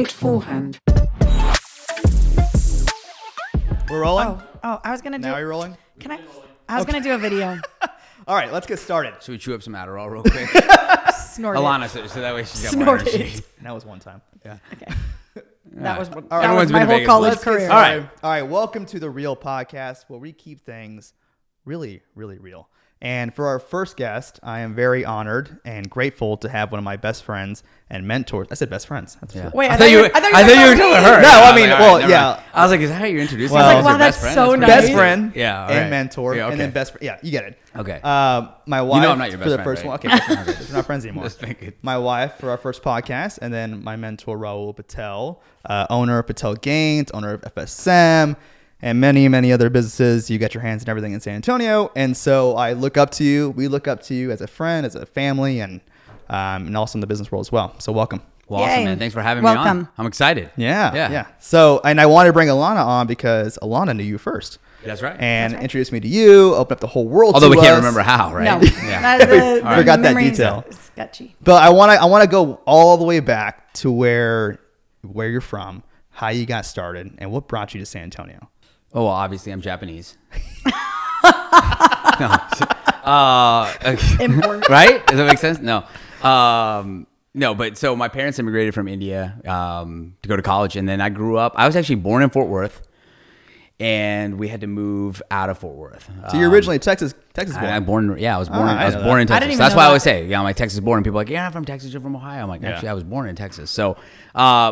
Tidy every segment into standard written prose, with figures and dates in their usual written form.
right forehand. We're rolling? Oh, I was going to do... Now you're rolling? I was going to do a video. All right, let's get started. Should we chew up some Adderall real quick? Snort Alana, so that way she's got more Snort energy. it. And that was one time. Yeah. Okay. That was Everyone's my been to whole Vegas. college Let's get career. started. All right, welcome to the Real Podcast, where we keep things really, really real. And for our first guest, I am very honored and grateful to have one of my best friends and mentors. I said best friends. That's Yeah. Wait, I thought you were telling her. No, I was mean, like, well, all right, yeah. never mind. I was like, is that how you're introducing Well, yourself? I was like, Your wow, best that's friend? so pretty nice. Best friend Yeah, all and right. mentor, Yeah, and then okay. best friend. Yeah, you get it. Okay. My wife, I'm not your for best the friend, first right? one. Okay, we're not friends anymore. Just thinking. My wife for our first podcast, and then my mentor Rahul Patel, owner of Patel Gains, owner of FSM, and many, many other businesses. You got your hands in everything in San Antonio, and so I look up to you. We look up to you as a friend, as a family, and also in the business world as well. So welcome. Well, awesome, Yay. man. Thanks for having me Welcome. on. I'm excited. Yeah. So, and I wanted to bring Alana on because Alana knew you first. That's right. And introduced me to you, opened up the whole world Although to we can't us. remember how, right? No. Yeah. The Forgot that memory's detail. Sketchy. But I want to go all the way back to where you're from, how you got started, and what brought you to San Antonio. Oh, well, obviously I'm Japanese. No. Okay. Important. Right? Does that make sense? No. No, but so my parents immigrated from India to go to college, and then I grew up. I was actually born in Fort Worth, and we had to move out of Fort Worth. So you're originally Texas born. I was born in I Texas. didn't That's even why know I always that. say, I'm like Texas born. And people are like, you're not from Texas, you're from Ohio. I'm like, actually, Yeah. I was born in Texas. So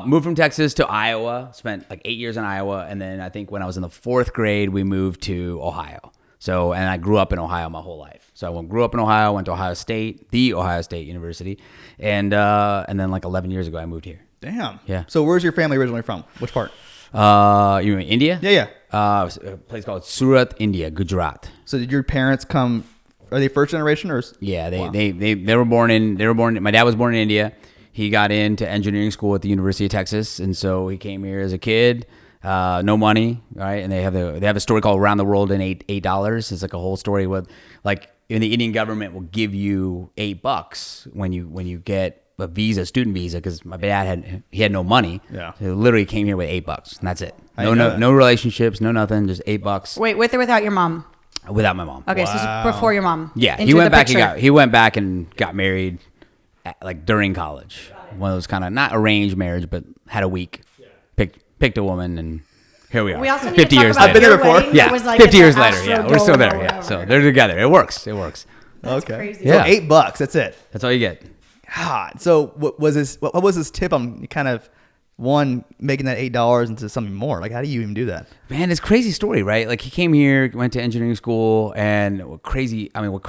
moved from Texas to Iowa, spent like 8 years in Iowa. And then I think when I was in the 4th grade, we moved to Ohio. So, and I grew up in Ohio my whole life. So I grew up in Ohio, went to Ohio State, the Ohio State University. And then like 11 years ago, I moved here. Damn. Yeah. So where's your family originally from? Which part? You mean India? Yeah. A place called Surat, India, Gujarat. So did your parents come? Are they first generation or? Yeah, Wow. they were born in my dad was born in India. He got into engineering school at the University of Texas, and so he came here as a kid. No money, right? And they have a story called "Around the World in $8." It's like a whole story with like the Indian government will give you $8 when you get a visa, student visa, because my dad had no money. Yeah. So he literally came here with $8, and that's it. I didn't know that. No relationships, no nothing, just $8 Wait, with or without your mom? without my mom. Okay, Wow. so it's before your mom. Yeah, Into he went the back. picture. He went back and got married, like during college. One of those kind of not arranged marriage, but had a week. Picked a woman, and here we are. We also need 50 to talk years about I've been later. there before. wedding Yeah, that was like 50 at years the later. Yeah, we're Astrodome still there. or Yeah, so whatever. they're together. It works. That's Okay. crazy. Yeah. So $8. That's it. That's all you get. God. So what was this tip on kind of making that $8 into something more? Like, how do you even do that? Man, it's a crazy story, right? Like he came here, went to engineering school, and what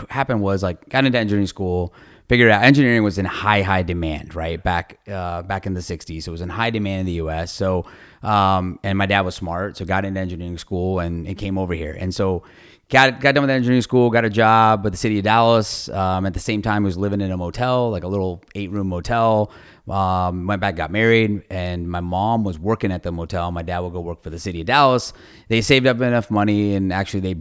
happened was like got into engineering school, figured out engineering was in high demand, right? Back in the 60s. It was in high demand in the US. So, and my dad was smart, so got into engineering school and came over here. And so got done with engineering school, got a job with the city of Dallas. At the same time, was living in a motel, like a little 8-room motel. Went back, got married, and my mom was working at the motel. My dad would go work for the city of Dallas. They saved up enough money, and actually they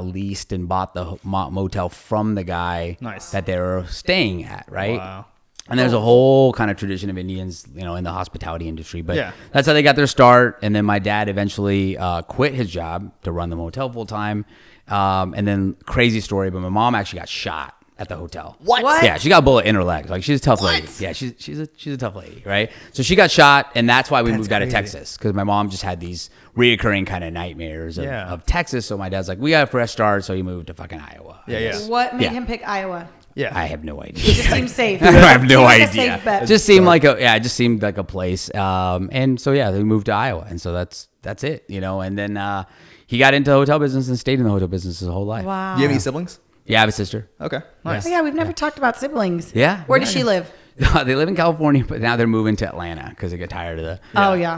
leased and bought the motel from the guy Nice. that they were staying at, right? Wow. And there's a whole kind of tradition of Indians, in the hospitality industry. But Yeah. that's how they got their start. And then my dad eventually quit his job to run the motel full time. And then crazy story, but my mom actually got shot at the hotel. What? Yeah, she got a bullet in her leg. Like she's a tough lady. Yeah, she's a tough lady, right? So she got shot, and that's why we moved out of crazy. Texas, because my mom just had these reoccurring kind of nightmares Yeah. of Texas. So my dad's like, we got a fresh start, so he moved to fucking Iowa. Yeah. What made Yeah. him pick Iowa? Yeah. I have no idea. It just seems safe. I have no Seems like a idea. safe bet. It just seemed like a place. And so they moved to Iowa, and so that's it, And then he got into the hotel business and stayed in the hotel business his whole life. Wow. Do you have any siblings? Yeah, I have a sister. Okay. Nice. Oh, yeah, we've never talked about siblings. Yeah. Where does she live? They live in California, but now they're moving to Atlanta because they get tired of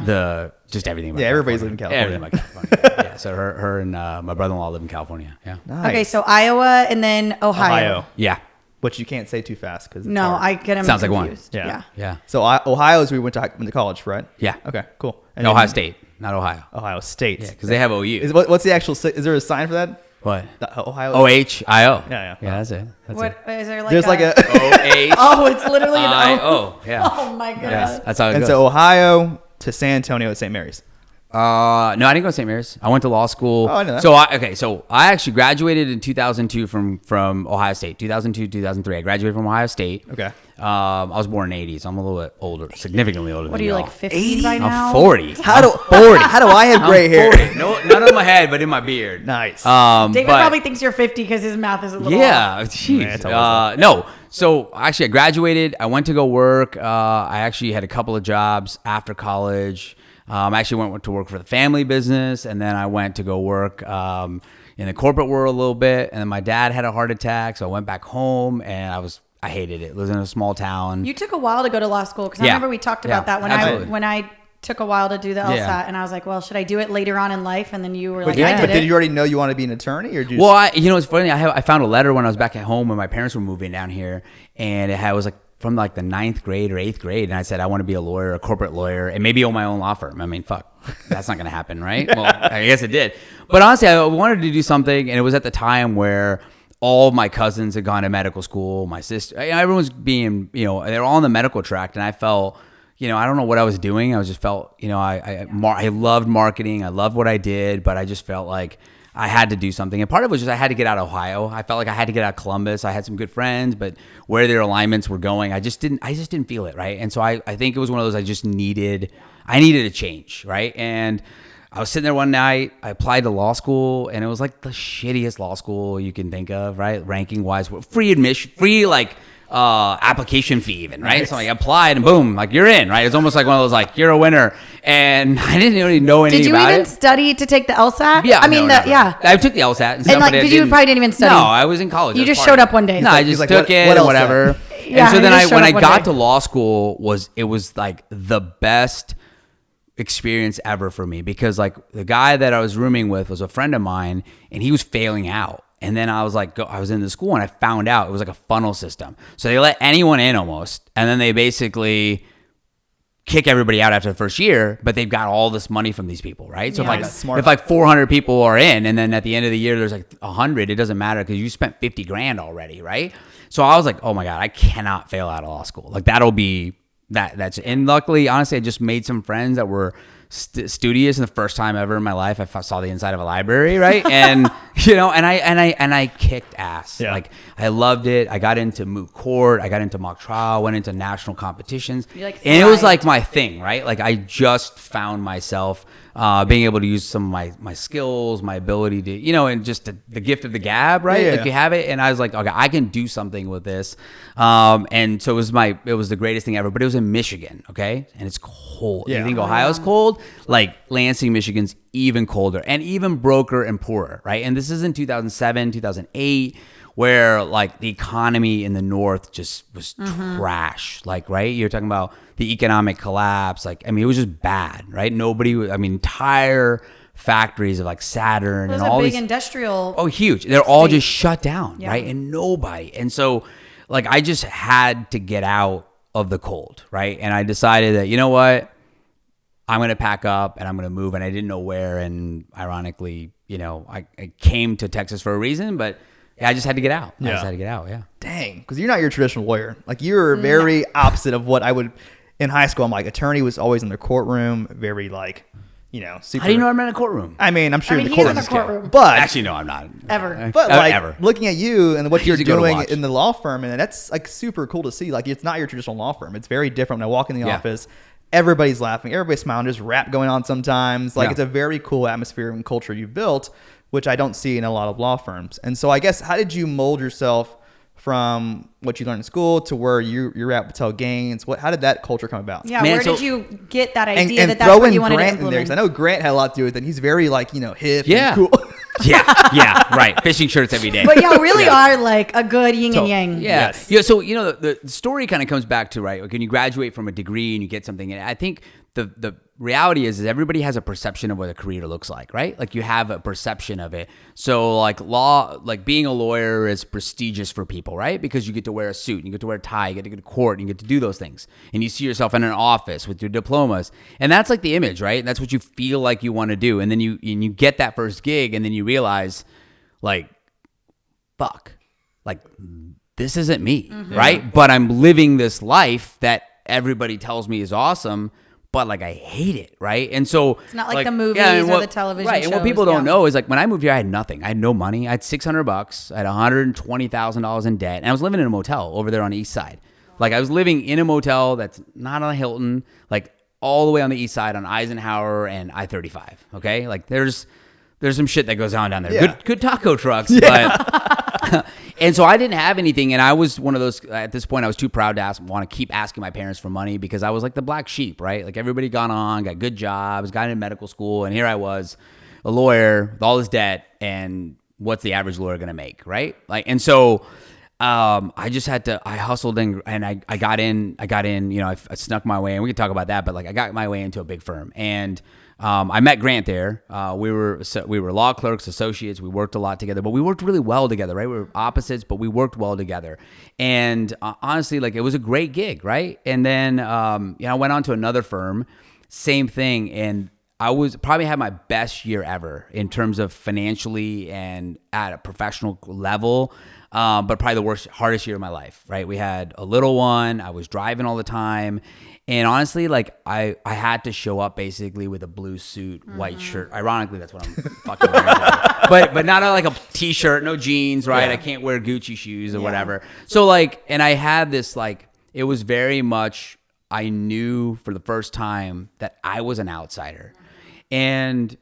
the just everything. About everybody's California. living in Everything about California. Yeah. So her and my brother-in-law live in California. Yeah. Nice. Okay, so Iowa and then Ohio. Yeah. Which you can't say too fast because No, I get him Sounds like one. confused. Yeah. Yeah. So Ohio is where we went to college, right? Yeah. Okay. Cool. And Ohio then- State, not Ohio. Ohio State. Yeah, because they have OU. What's the actual? Is there a sign for that? What? The Ohio. OHIO. Yeah. Yeah, that's it. That's What is there like? There's like a. OH. Oh, it's literally an O. O. Yeah. Oh my god. Yes, that's how it And goes. so Ohio to San Antonio at St. Mary's. No, I didn't go to St. Mary's. I went to law school. Oh, I know that. So I actually graduated in 2002 from Ohio State. 2002, 2003. I graduated from Ohio State. Okay. I was born in the 80s. I'm a little bit older, significantly older. What than are you y'all. like 50 by now? I'm 40. How do I have gray hair? 40. No, not on my head, but in my beard. Nice. David but- probably thinks you're 50 because his math is a little Yeah, off. jeez. Yeah, it's always No. So actually, I graduated. I went to go work. I actually had a couple of jobs after college. I actually went to work for the family business, and then I went to go work in the corporate world a little bit. And then my dad had a heart attack, so I went back home, and I hated it. Living in a small town. You took a while to go to law school because I Yeah. remember we talked about Yeah, that absolutely. when I took a while to do the LSAT, Yeah. and I was like, well, should I do it later on in life? And then you were like, But, I did but it. did you already know you want to be an attorney, or did you? Well, it's funny. I found a letter when I was back at home when my parents were moving down here, and it was like from like the 9th grade or 8th grade, and I said I want to be a lawyer, a corporate lawyer, and maybe own my own law firm. I mean, fuck, that's not gonna happen, right? Well, I guess it did. But honestly, I wanted to do something, and it was at the time where all of my cousins had gone to medical school. My sister, everyone's being, they're all on the medical track, and I felt. I don't know what I was doing. I just felt, I loved marketing. I loved what I did, but I just felt like I had to do something. And part of it was just I had to get out of Ohio. I felt like I had to get out of Columbus. I had some good friends, but where their alignments were going, I just didn't feel it, right? And so I think it was one of those I needed a change, right? And I was sitting there one night, I applied to law school, and it was like the shittiest law school you can think of, right? Ranking wise, free admission, free application fee even, right? Nice. So I applied and boom, like you're in, right? It's almost like one of those like you're a winner. And I didn't really know anything Did you about even it. study to take the LSAT? Yeah, I mean, never. yeah. I took the LSAT and stuff, And like, but I did you probably didn't even study? No, I was in college. You I was just part showed of up one day. No, I He's just like, took what it and else whatever. Yeah, and so he then just showed when up I one got day. to law school, it was like the best experience ever for me, because like the guy that I was rooming with was a friend of mine, and he was failing out. And then I was like, I was in the school, and I found out it was like a funnel system. So they let anyone in almost, and then they basically kick everybody out after the first year, but they've got all this money from these people, right? So Yeah. That's smart. if like 400 people are in, and then at the end of the year there's like 100, it doesn't matter because you spent 50 grand already, right? So I was like, oh my God, I cannot fail out of law school. Like that'll be that's. And luckily, honestly, I just made some friends that were studious, and the first time ever in my life I saw the inside of a library, right? And and I kicked ass. Yeah. Like I loved it. I got into moot court, I got into mock trial, went into national competitions, You, like, and it was thrived. like my thing, right? Like I just found myself being able to use some of my skills, my ability to, and just the gift of the gab, right? Yeah. Like you have it, and I was like, okay, I can do something with this. And so it was the greatest thing ever. But it was in Michigan, okay, and it's cold. Yeah. You think Ohio's cold? Like Lansing, Michigan's even colder, and even broker and poorer, right? And this is in 2007, 2008. Where like the economy in the North just was trash, like, right? You're talking about the economic collapse. Like, I mean, it was just bad, right? Entire factories of like Saturn It was and a all big these. industrial. Oh, huge. They're all state. just shut down, Yeah. right? And nobody. And so like, I just had to get out of the cold, right? And I decided that, you know what? I'm going to pack up and I'm going to move. And I didn't know where. And ironically, I came to Texas for a reason, but yeah, I just had to get out. I Yeah. just had to get out. Yeah. Dang, because you're not your traditional lawyer. Like you're very opposite of what I would in high school. I'm like attorney was always in the courtroom, very like, super. How do you know I'm in a courtroom? I mean, I'm sure I mean, in the he's in courtroom, the courtroom. but Actually, no, I'm not. Ever. But like ever. looking at you and what you're Easy to go to doing watch. in the law firm, and that's like super cool to see. Like it's not your traditional law firm. It's very different. When I walk in the Yeah. office, everybody's laughing, everybody's smiling. There's rap going on sometimes. Like Yeah. it's a very cool atmosphere and culture you've built, which I don't see in a lot of law firms. And so I guess how did you mold yourself from what you learned in school to where you're at Patel Gaines? How did that culture come about? Yeah, Man, where so- did you get that And, idea and that that's throw what in you wanted Grant to in there because I implement? know Grant had a lot to do with it. And he's very like hip Yeah. and cool. yeah, right. Fishing shirts every day. But y'all really are like a good yin and yang. Yeah. Yes. Yeah. So, the story kind of comes back to, right, when you graduate from a degree and you get something. And I think the reality is everybody has a perception of what a career looks like, right? Like you have a perception of it. So like being a lawyer is prestigious for people, right? Because you get to wear a suit, and you get to wear a tie, you get to go to court, and you get to do those things. And you see yourself in an office with your diplomas. And that's like the image, right? That's what you feel like you want to do. And then you get that first gig, and then you realize, like, fuck, like this isn't me, right? But I'm living this life that everybody tells me is awesome, but like I hate it, right? And so It's not like the movies or the television right? And what shows, people don't yeah. know is like when I moved here, I had nothing. I had no money. I had $600. I had $120,000 in debt, and I was living in a motel over there on the east side. Like I was living in a motel that's not on Hilton, like all the way on the east side on Eisenhower and I-35. Okay, like there's some shit that goes on down there. Yeah. Good taco trucks, but. And so I didn't have anything, and I was one of those, at this point, I was too proud to want to keep asking my parents for money because I was like the black sheep, right? Like everybody got good jobs, got into medical school, and here I was, a lawyer with all this debt, and what's the average lawyer going to make, right? Like, and so I just had to, I hustled and I got in, you know, I snuck my way, and we could talk about that, but like I got my way into a big firm, and I met Grant there. We were law clerks, associates. We worked a lot together, but we worked really well together, right? We were opposites, but we worked well together. And honestly, like it was a great gig, right? And then, I went on to another firm, same thing. And I probably had my best year ever in terms of financially and at a professional level. But probably the hardest year of my life, right? We had a little one. I was driving all the time. And honestly, like I had to show up basically with a blue suit, white shirt. Ironically, that's what I'm fucking wearing today. But not like a t-shirt, no jeans, right? Yeah. I can't wear Gucci shoes or whatever. So like, and I had this like, it was very much, I knew for the first time that I was an outsider. And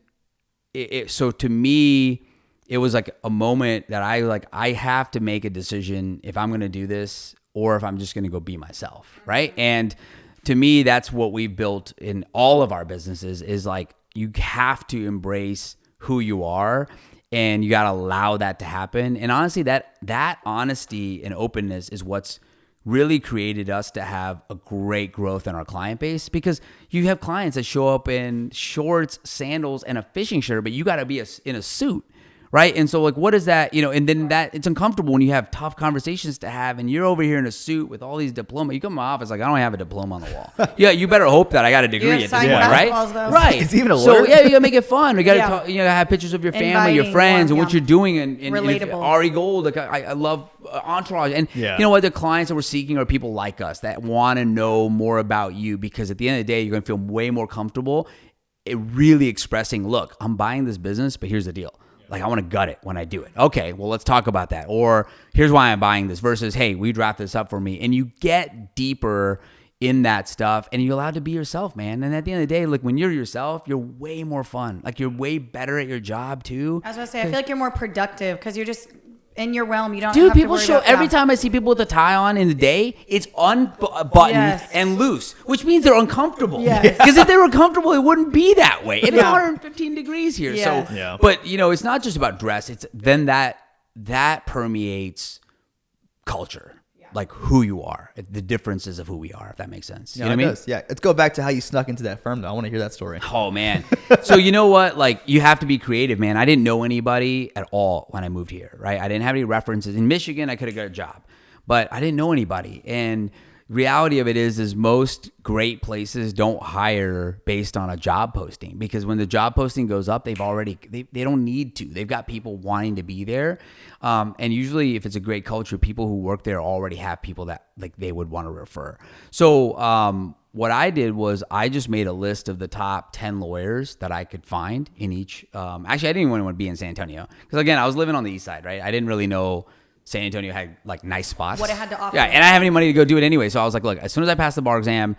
so to me, it was like a moment that I have to make a decision if I'm going to do this or if I'm just going to go be myself, right? And to me, that's what we've built in all of our businesses is like you have to embrace who you are and you got to allow that to happen. And honestly, that honesty and openness is what's really created us to have a great growth in our client base because you have clients that show up in shorts, sandals, and a fishing shirt, but you got to be in a suit. Right. And so like, what is that, and then that it's uncomfortable when you have tough conversations to have and you're over here in a suit with all these diplomas. You come to my office like, I don't have a diploma on the wall. Yeah. You better hope that I got a degree at this point, right? Right. Is he even a so lawyer? yeah, you gotta make it fun. We gotta talk, have pictures of your family, your friends and what you're doing. And relatable. Ari Gold, like I love Entourage. And you know what? The clients that we're seeking are people like us that want to know more about you because at the end of the day, you're going to feel way more comfortable really expressing, look, I'm buying this business, but here's the deal. Like, I want to gut it when I do it. Okay, well, let's talk about that. Or here's why I'm buying this versus, hey, we draft this up for me. And you get deeper in that stuff and you're allowed to be yourself, man. And at the end of the day, like when you're yourself, you're way more fun. Like you're way better at your job too. I was going to say, I feel like you're more productive because you're just in your realm. You don't Dude, have to people worry show about, every time I see people with a tie on in the day, it's unbuttoned and loose, which means they're uncomfortable. Yes. Because if they were comfortable, it wouldn't be that way. It's Yeah. 115 degrees here. Yes. So, but it's not just about dress. It's then that permeates culture. Like who you are, the differences of who we are, if that makes sense. Yeah, You know what I mean? does. Yeah, let's go back to how you snuck into that firm, though. I want to hear that story. Oh, man. So you know what? Like you have to be creative, man. I didn't know anybody at all when I moved here, right? I didn't have any references. In Michigan, I could have got a job, but I didn't know anybody. And reality of it is most great places don't hire based on a job posting because when the job posting goes up, they don't need to. They've got people wanting to be there. And usually if it's a great culture, people who work there already have people that like they would want to refer. So what I did was I just made a list of the top 10 lawyers that I could find in each. Actually, I didn't even want to be in San Antonio because again, I was living on the east side, right? I didn't really know San Antonio had like nice spots. What it had to offer. Yeah, and I didn't have any money to go do it anyway. So I was like, look, as soon as I pass the bar exam,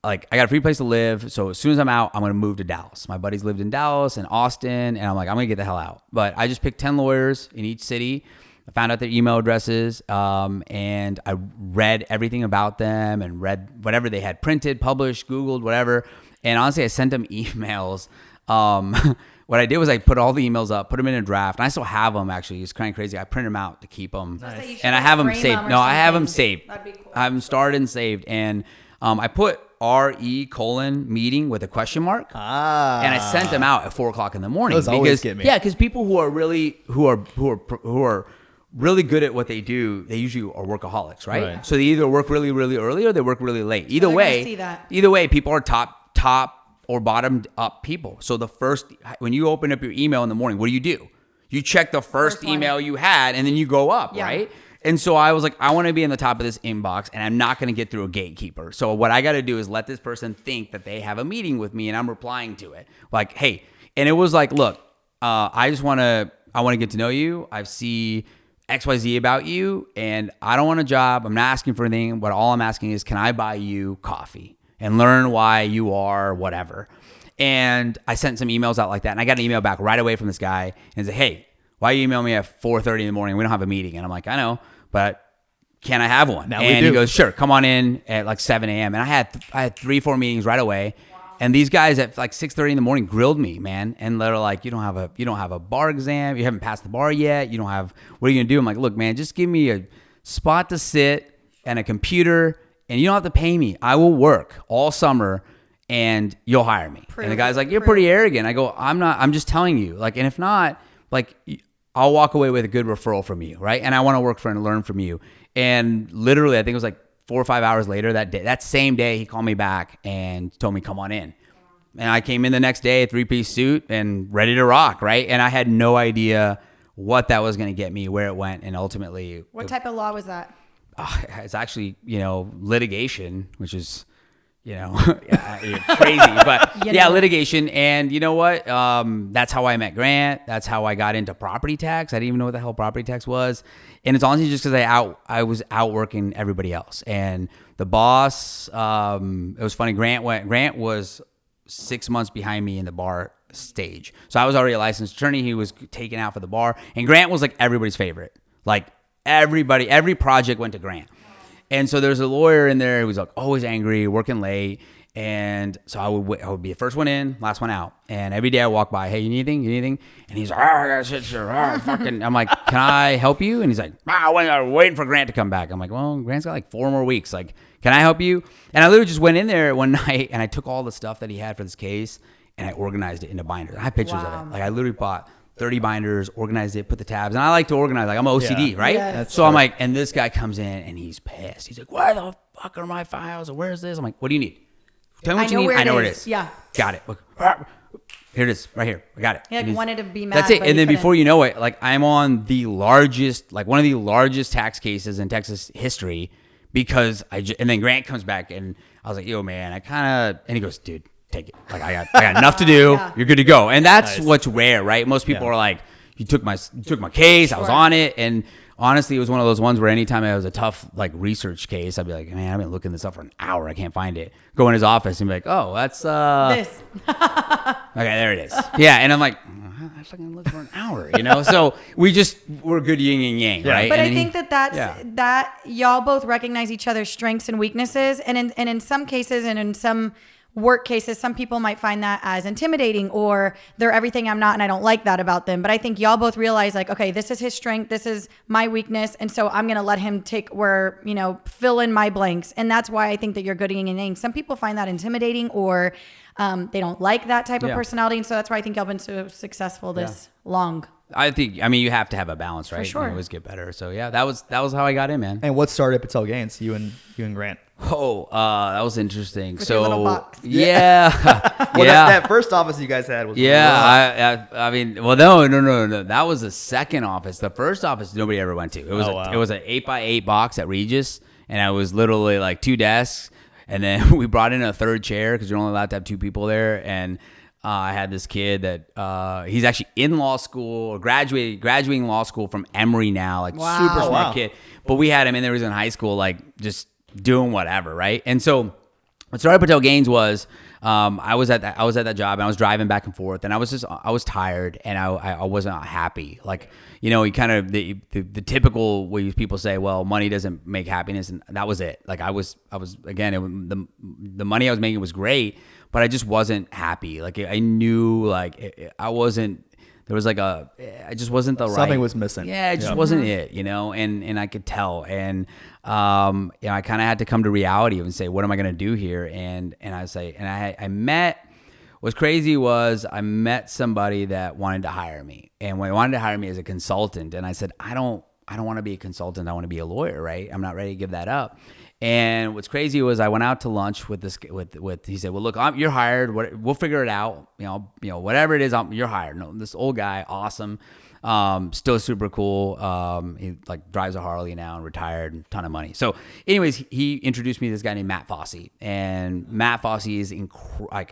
like I got a free place to live. So as soon as I'm out, I'm going to move to Dallas. My buddies lived in Dallas and Austin. And I'm like, I'm going to get the hell out. But I just picked 10 lawyers in each city. I found out their email addresses. And I read everything about them and read whatever they had printed, published, Googled, whatever. And honestly, I sent them emails. What I did was I put all the emails up, put them in a draft, and I still have them actually. It's kind of crazy. I print them out to keep them. Nice. And I have them saved. No, I have them saved. That'd be cool. I have them started and saved. And I put RE:meeting with a question mark. And I sent them out at 4:00 in the morning. Those always get me. Yeah, because people who are really really good at what they do, they usually are workaholics, right? So they either work really, really early or they work really late. Either way, people are top or bottomed up people. So when you open up your email in the morning, what do? You You check the first one. email you had, and then you go up, Yeah. right? And so I was like, I want to be in the top of this inbox, and I'm not going to get through a gatekeeper. So what I got to do is let this person think that they have a meeting with me, and I'm replying to it. Like, hey, and it was like, look, I want to get to know you. I see XYZ about you, and I don't want a job. I'm not asking for anything, but all I'm asking is, can I buy you coffee and learn why you are whatever? And I sent some emails out like that, and I got an email back right away from this guy, and said, hey, why you email me at 4:30 in the morning? We don't have a meeting. And I'm like, I know, but can I have one? Now we and do. he goes, sure, come on in at like 7 a.m. And I had 3-4 meetings right away. And these guys at like 6:30 in the morning grilled me, man. And they're like, you don't have a bar exam. You haven't passed the bar yet. What are you gonna do? I'm like, look, man, just give me a spot to sit and a computer, and you don't have to pay me. I will work all summer, and you'll hire me. And the guy's like, you're pretty arrogant. I go, I'm not. I'm just telling you. Like, and if not, like, I'll walk away with a good referral from you, right? And I want to work for and learn from you. And literally, I think it was like 4 or 5 hours later that same day, he called me back and told me, come on in. And I came in the next day, 3-piece suit and ready to rock, right? And I had no idea what that was going to get me, where it went, and ultimately. What type of law was that? It's actually, litigation, which is, crazy, but litigation. And you know what? That's how I met Grant. That's how I got into property tax. I didn't even know what the hell property tax was. And it's honestly just because I was outworking everybody else. And the boss, it was funny. Grant was 6 months behind me in the bar stage. So I was already a licensed attorney. He was taken out for the bar. And Grant was like everybody's favorite. Like every project went to Grant. And so there's a lawyer in there who was like always angry, working late. And so I would be the first one in, last one out. And every day I walk by, hey, you need anything? And he's like, I got shit, fucking. I'm like, can I help you? And he's like, I'm waiting for Grant to come back. I'm like, well, Grant's got like 4 more weeks. Like, can I help you? And I literally just went in there one night and I took all the stuff that he had for this case and I organized it into binders. I have pictures of it. Like, I literally bought 30 binders, organized it, put the tabs. And I like to organize. Like, I'm OCD, right? Yes. So I'm like, and this guy comes in and he's pissed. He's like, where the fuck are my files? Or where's this? I'm like, what do you need? Tell me what you need. I know where it is. Yeah. Got it. Look. Here it is, right here. I got it. He wanted to be mad. That's it. but And he then couldn't. before you know it, like, I'm on the largest, like one of the largest tax cases in Texas history because and then Grant comes back and I was like, yo, man, and he goes, dude, take it. Like, I got enough to do. Yeah. You're good to go. And that's Nice. what's rare, right? Most people are like, you took my case. I was on it. And honestly, it was one of those ones where anytime it was a tough like research case, I'd be like, man, I've been looking this up for an hour. I can't find it. Go in his office and be like, oh, that's This. okay, there it is. Yeah, and I'm like, I fucking looked for an hour, So we're good yin and yang, right? But And I then think that y'all both recognize each other's strengths and weaknesses, and in some cases and in some work cases, some people might find that as intimidating or they're everything I'm not and I don't like that about them. But I think y'all both realize like, okay, this is his strength, this is my weakness, and so I'm gonna let him take fill in my blanks. And that's why I think that you're good yin and yang. Some people find that intimidating or they don't like that type of personality, and so that's why I think y'all been so successful this long. I think, you have to have a balance, right? sure. You always get better. So yeah, that was how I got in, man. And what started Patel Gaines? You and Grant. Oh, that was interesting. With so your little box. Yeah, Well, yeah. that first office you guys had was Yeah, I mean, well, no. That was the second office. The first office nobody ever went to. It was it was an 8x8 box at Regis, and I was literally like 2 desks, and then we brought in a third chair because you're only allowed to have 2 people there, and I had this kid that he's actually in law school, or graduating law school from Emory now, like super smart kid. But we had him in there. He was in high school, like just doing whatever, right? And so what started Patel Gaines was I was at that job and I was driving back and forth and I was tired and I wasn't happy. Like, you kind of the typical way people say, well, money doesn't make happiness, and that was it. Like I was again, the money I was making was great, but I just wasn't happy. Like I knew I wasn't. There was I just wasn't the right. Something was missing. Yeah, it just wasn't it, and I could tell. And, I kind of had to come to reality and say, what am I going to do here? And I met, what's crazy was I met somebody that wanted to hire me. And when they wanted to hire me as a consultant, and I said, I don't want to be a consultant. I want to be a lawyer, right? I'm not ready to give that up. And what's crazy was I went out to lunch with this with he said, well, look, you're hired. We'll figure it out. You know, whatever it is, you're hired. No, this old guy, awesome. Still super cool. He like drives a Harley now and retired, ton of money. So anyways, he introduced me to this guy named Matt Fossey, and Matt Fossey is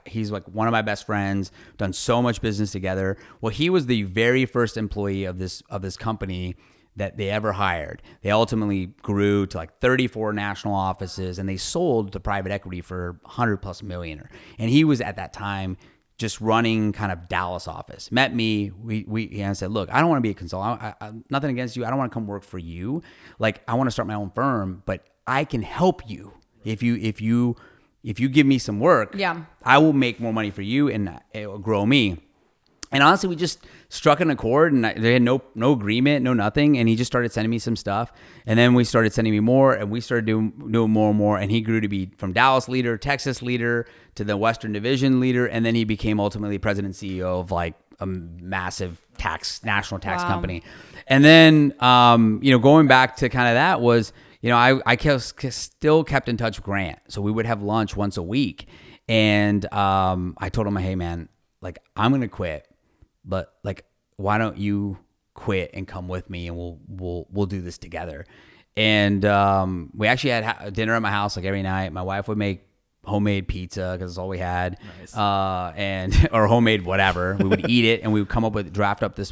he's like one of my best friends, done so much business together. Well, he was the very first employee of this company that they ever hired. They ultimately grew to like 34 national offices, and they sold to private equity for 100+ million. And he was at that time just running kind of Dallas office. Met me, and said, look, I don't want to be a consultant. I nothing against you. I don't want to come work for you. Like, I want to start my own firm, but I can help you if you give me some work. Yeah, I will make more money for you, and it will grow me. And honestly, we just struck an accord, and they had no agreement, no nothing. And he just started sending me some stuff. And then we started sending me more, and we started doing more and more. And he grew to be from Dallas leader, Texas leader, to the Western Division leader. And then he became ultimately president and CEO of like a massive national tax company. And then, going back to kind of that was, I still kept in touch with Grant. So we would have lunch once a week. And I told him, hey, man, like, I'm going to quit. But like, why don't you quit and come with me, and we'll do this together. And we actually had dinner at my house like every night. My wife would make homemade pizza because it's all we had, nice. or homemade whatever. We would eat it, and we would come up with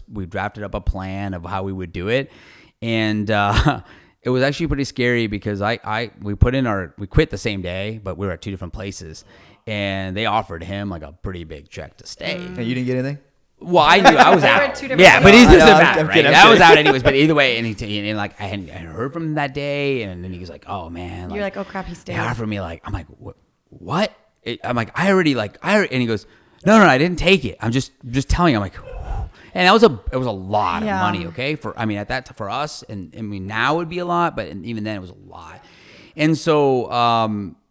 we drafted up a plan of how we would do it, and it was actually pretty scary because we quit the same day, but we were at two different places, and they offered him like a pretty big check to stay. And you didn't get anything? Well, I knew I was out. Yeah, but he doesn't matter, right? I was out anyways. But either way, and like I hadn't heard from him that day, and then he was like, "Oh man," you're like, "Oh crap, he stayed." They offered me like, I'm like, "What?" I'm like, "I already," and he goes, "No, I didn't take it. I'm just telling you." I'm like, and it was a lot of money, okay? For us, and I mean now it would be a lot, but even then it was a lot. And so,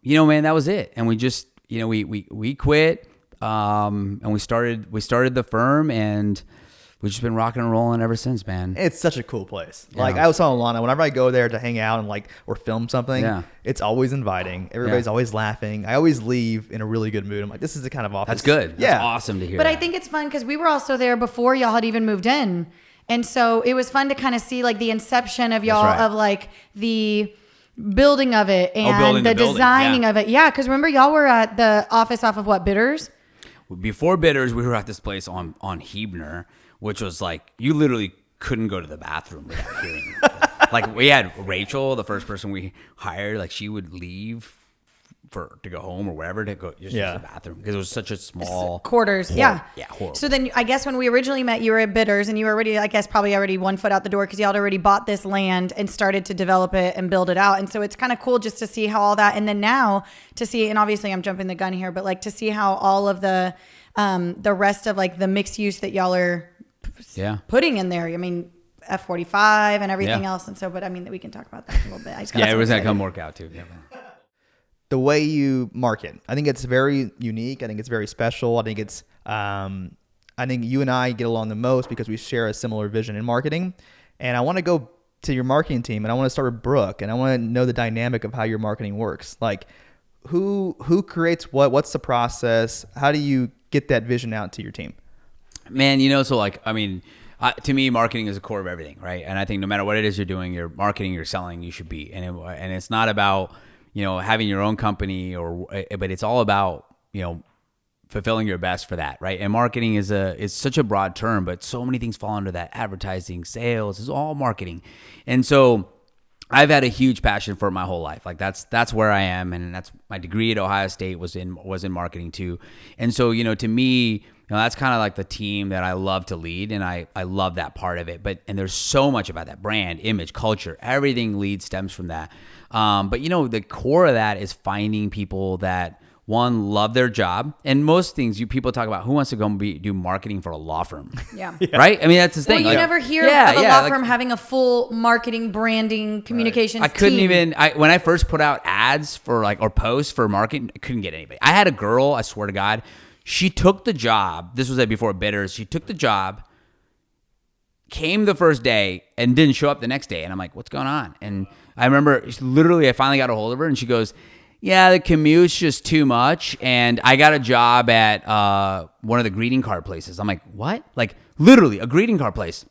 man, that was it. And we just, we quit. And we started the firm, and we've just been rocking and rolling ever since, man. It's such a cool place. Yeah. Like I was telling Lana, whenever I go there to hang out and or film something, it's always inviting. Everybody's always laughing. I always leave in a really good mood. I'm like, this is the kind of office. That's good. That's awesome to hear. But I think it's fun because we were also there before y'all had even moved in. And so it was fun to kind of see like the inception of y'all of like the building of it and the designing of it. Yeah. Cause remember y'all were at the office off of what, Bitters? Before Bitters, we were at this place on Hebner, which was like, you literally couldn't go to the bathroom without hearing. Like we had Rachel, the first person we hired, like she would leave to go home or wherever to go just use the bathroom because it was such a small quarters. Horrible. So then I guess when we originally met, you were at Bitters, and you were already, I guess, probably already 1 foot out the door because you had already bought this land and started to develop it and build it out. And so it's kind of cool just to see how all that, and then now to see, and obviously I'm jumping the gun here, but like to see how all of the rest of like the mixed use that y'all are putting in there. I mean, F45 and everything else. And so, but I mean, we can talk about that a little bit. It was going to come work out too. Yeah. The way you market, I think it's very unique. I think it's very special. I think it's, I think you and I get along the most because we share a similar vision in marketing. And I want to go to your marketing team, and I want to start with Brooke, and I want to know the dynamic of how your marketing works. Like who creates what? What's the process? How do you get that vision out to your team? Man, so like, I mean, to me, marketing is the core of everything, right? And I think no matter what it is you're doing, you're marketing, you're selling, you should be. And it's not about, having your own company but it's all about, fulfilling your best for that, right? And marketing is such a broad term, but so many things fall under that. Advertising, sales, is all marketing. And so I've had a huge passion for it my whole life. Like that's where I am, and that's my degree at Ohio State was in marketing too. And so, to me, that's kind of like the team that I love to lead, and I love that part of it. And there's so much about that: brand, image, culture, everything stems from that. But the core of that is finding people that one, love their job. And most things people talk about, who wants to go and do marketing for a law firm? Yeah. Right? I mean, that's the thing. Well, you never hear of a law firm having a full marketing, branding, communications I couldn't team. when I first put out ads for or posts for marketing, I couldn't get anybody. I had a girl, I swear to God, she took the job. This was before Bitters. She took the job, came the first day and didn't show up the next day. And I'm like, what's going on? And I remember literally I finally got a hold of her and she goes, yeah, the commute's just too much. And I got a job at one of the greeting card places. I'm like, what? Like literally a greeting card place.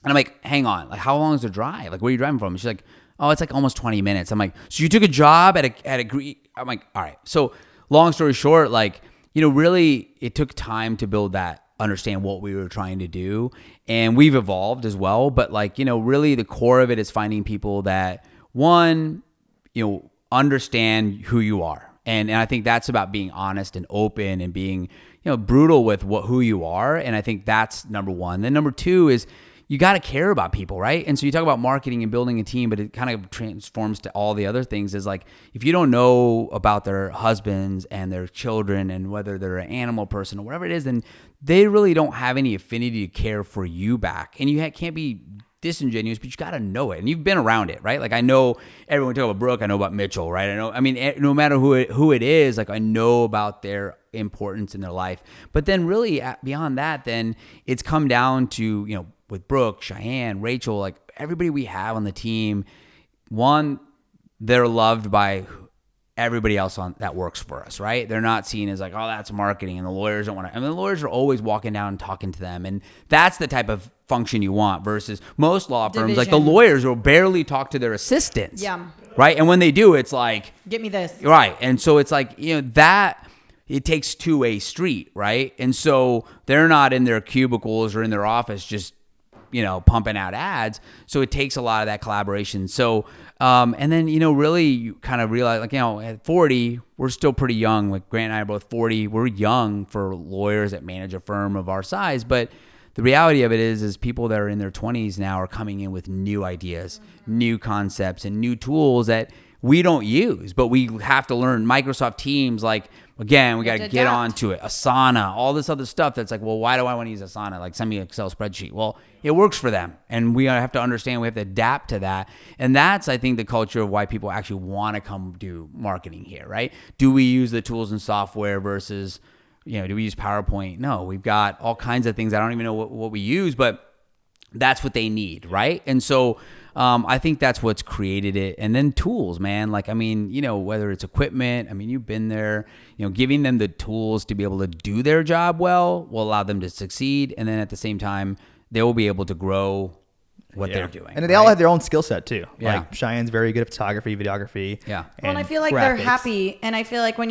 And I'm like, hang on, like how long is the drive? Like where are you driving from? And she's like, oh, it's like almost 20 minutes. I'm like, so you took a job at a I'm like, all right. So long story short, like, really it took time to build that, understand what we were trying to do. And we've evolved as well. But like, really the core of it is finding people that one, understand who you are. And I think that's about being honest and open and being, brutal with who you are. And I think that's number one. Then number two is you got to care about people, right? And so you talk about marketing and building a team, but it kind of transforms to all the other things is like, if you don't know about their husbands and their children and whether they're an animal person or whatever it is, then they really don't have any affinity to care for you back. And you can't be disingenuous, but you got to know it. And you've been around it, right? Like I know everyone talk about Brooke, I know about Mitchell, right? No matter who it is, like I know about their importance in their life. But then really beyond that, then it's come down to, with Brooke, Cheyenne, Rachel, like everybody we have on the team, one, they're loved by everybody else that works for us, right? They're not seen as like, oh, that's marketing, and the lawyers don't want to. I mean, the lawyers are always walking down and talking to them, and that's the type of function you want versus most law firms. Like the lawyers will barely talk to their assistants, right? And when they do, it's like, get me this, right? And so it's like that. It takes two-way street, right? And so they're not in their cubicles or in their office just pumping out ads. So it takes a lot of that collaboration. So, and then, really you kind of realize like, at 40, we're still pretty young. Like Grant and I are both 40. We're young for lawyers that manage a firm of our size. But the reality of it is people that are in their 20s now are coming in with new ideas, new concepts, and new tools that we don't use, but we have to learn. Microsoft Teams, like, again, we got to get onto it. Asana, all this other stuff that's like, well, why do I want to use Asana? Like, send me an Excel spreadsheet. Well, it works for them. And we have to understand, we have to adapt to that. And that's, I think, the culture of why people actually want to come do marketing here, right? Do we use the tools and software versus, do we use PowerPoint? No, we've got all kinds of things. I don't even know what we use, but that's what they need, right? And so I think that's what's created it. And then tools, man. Like, whether it's equipment, you've been there, giving them the tools to be able to do their job well will allow them to succeed. And then at the same time, they will be able to grow what they're doing. And they all have their own skill set too. Yeah. Like Cheyenne's very good at photography, videography. Yeah. Well, and I feel like they're happy. And I feel like when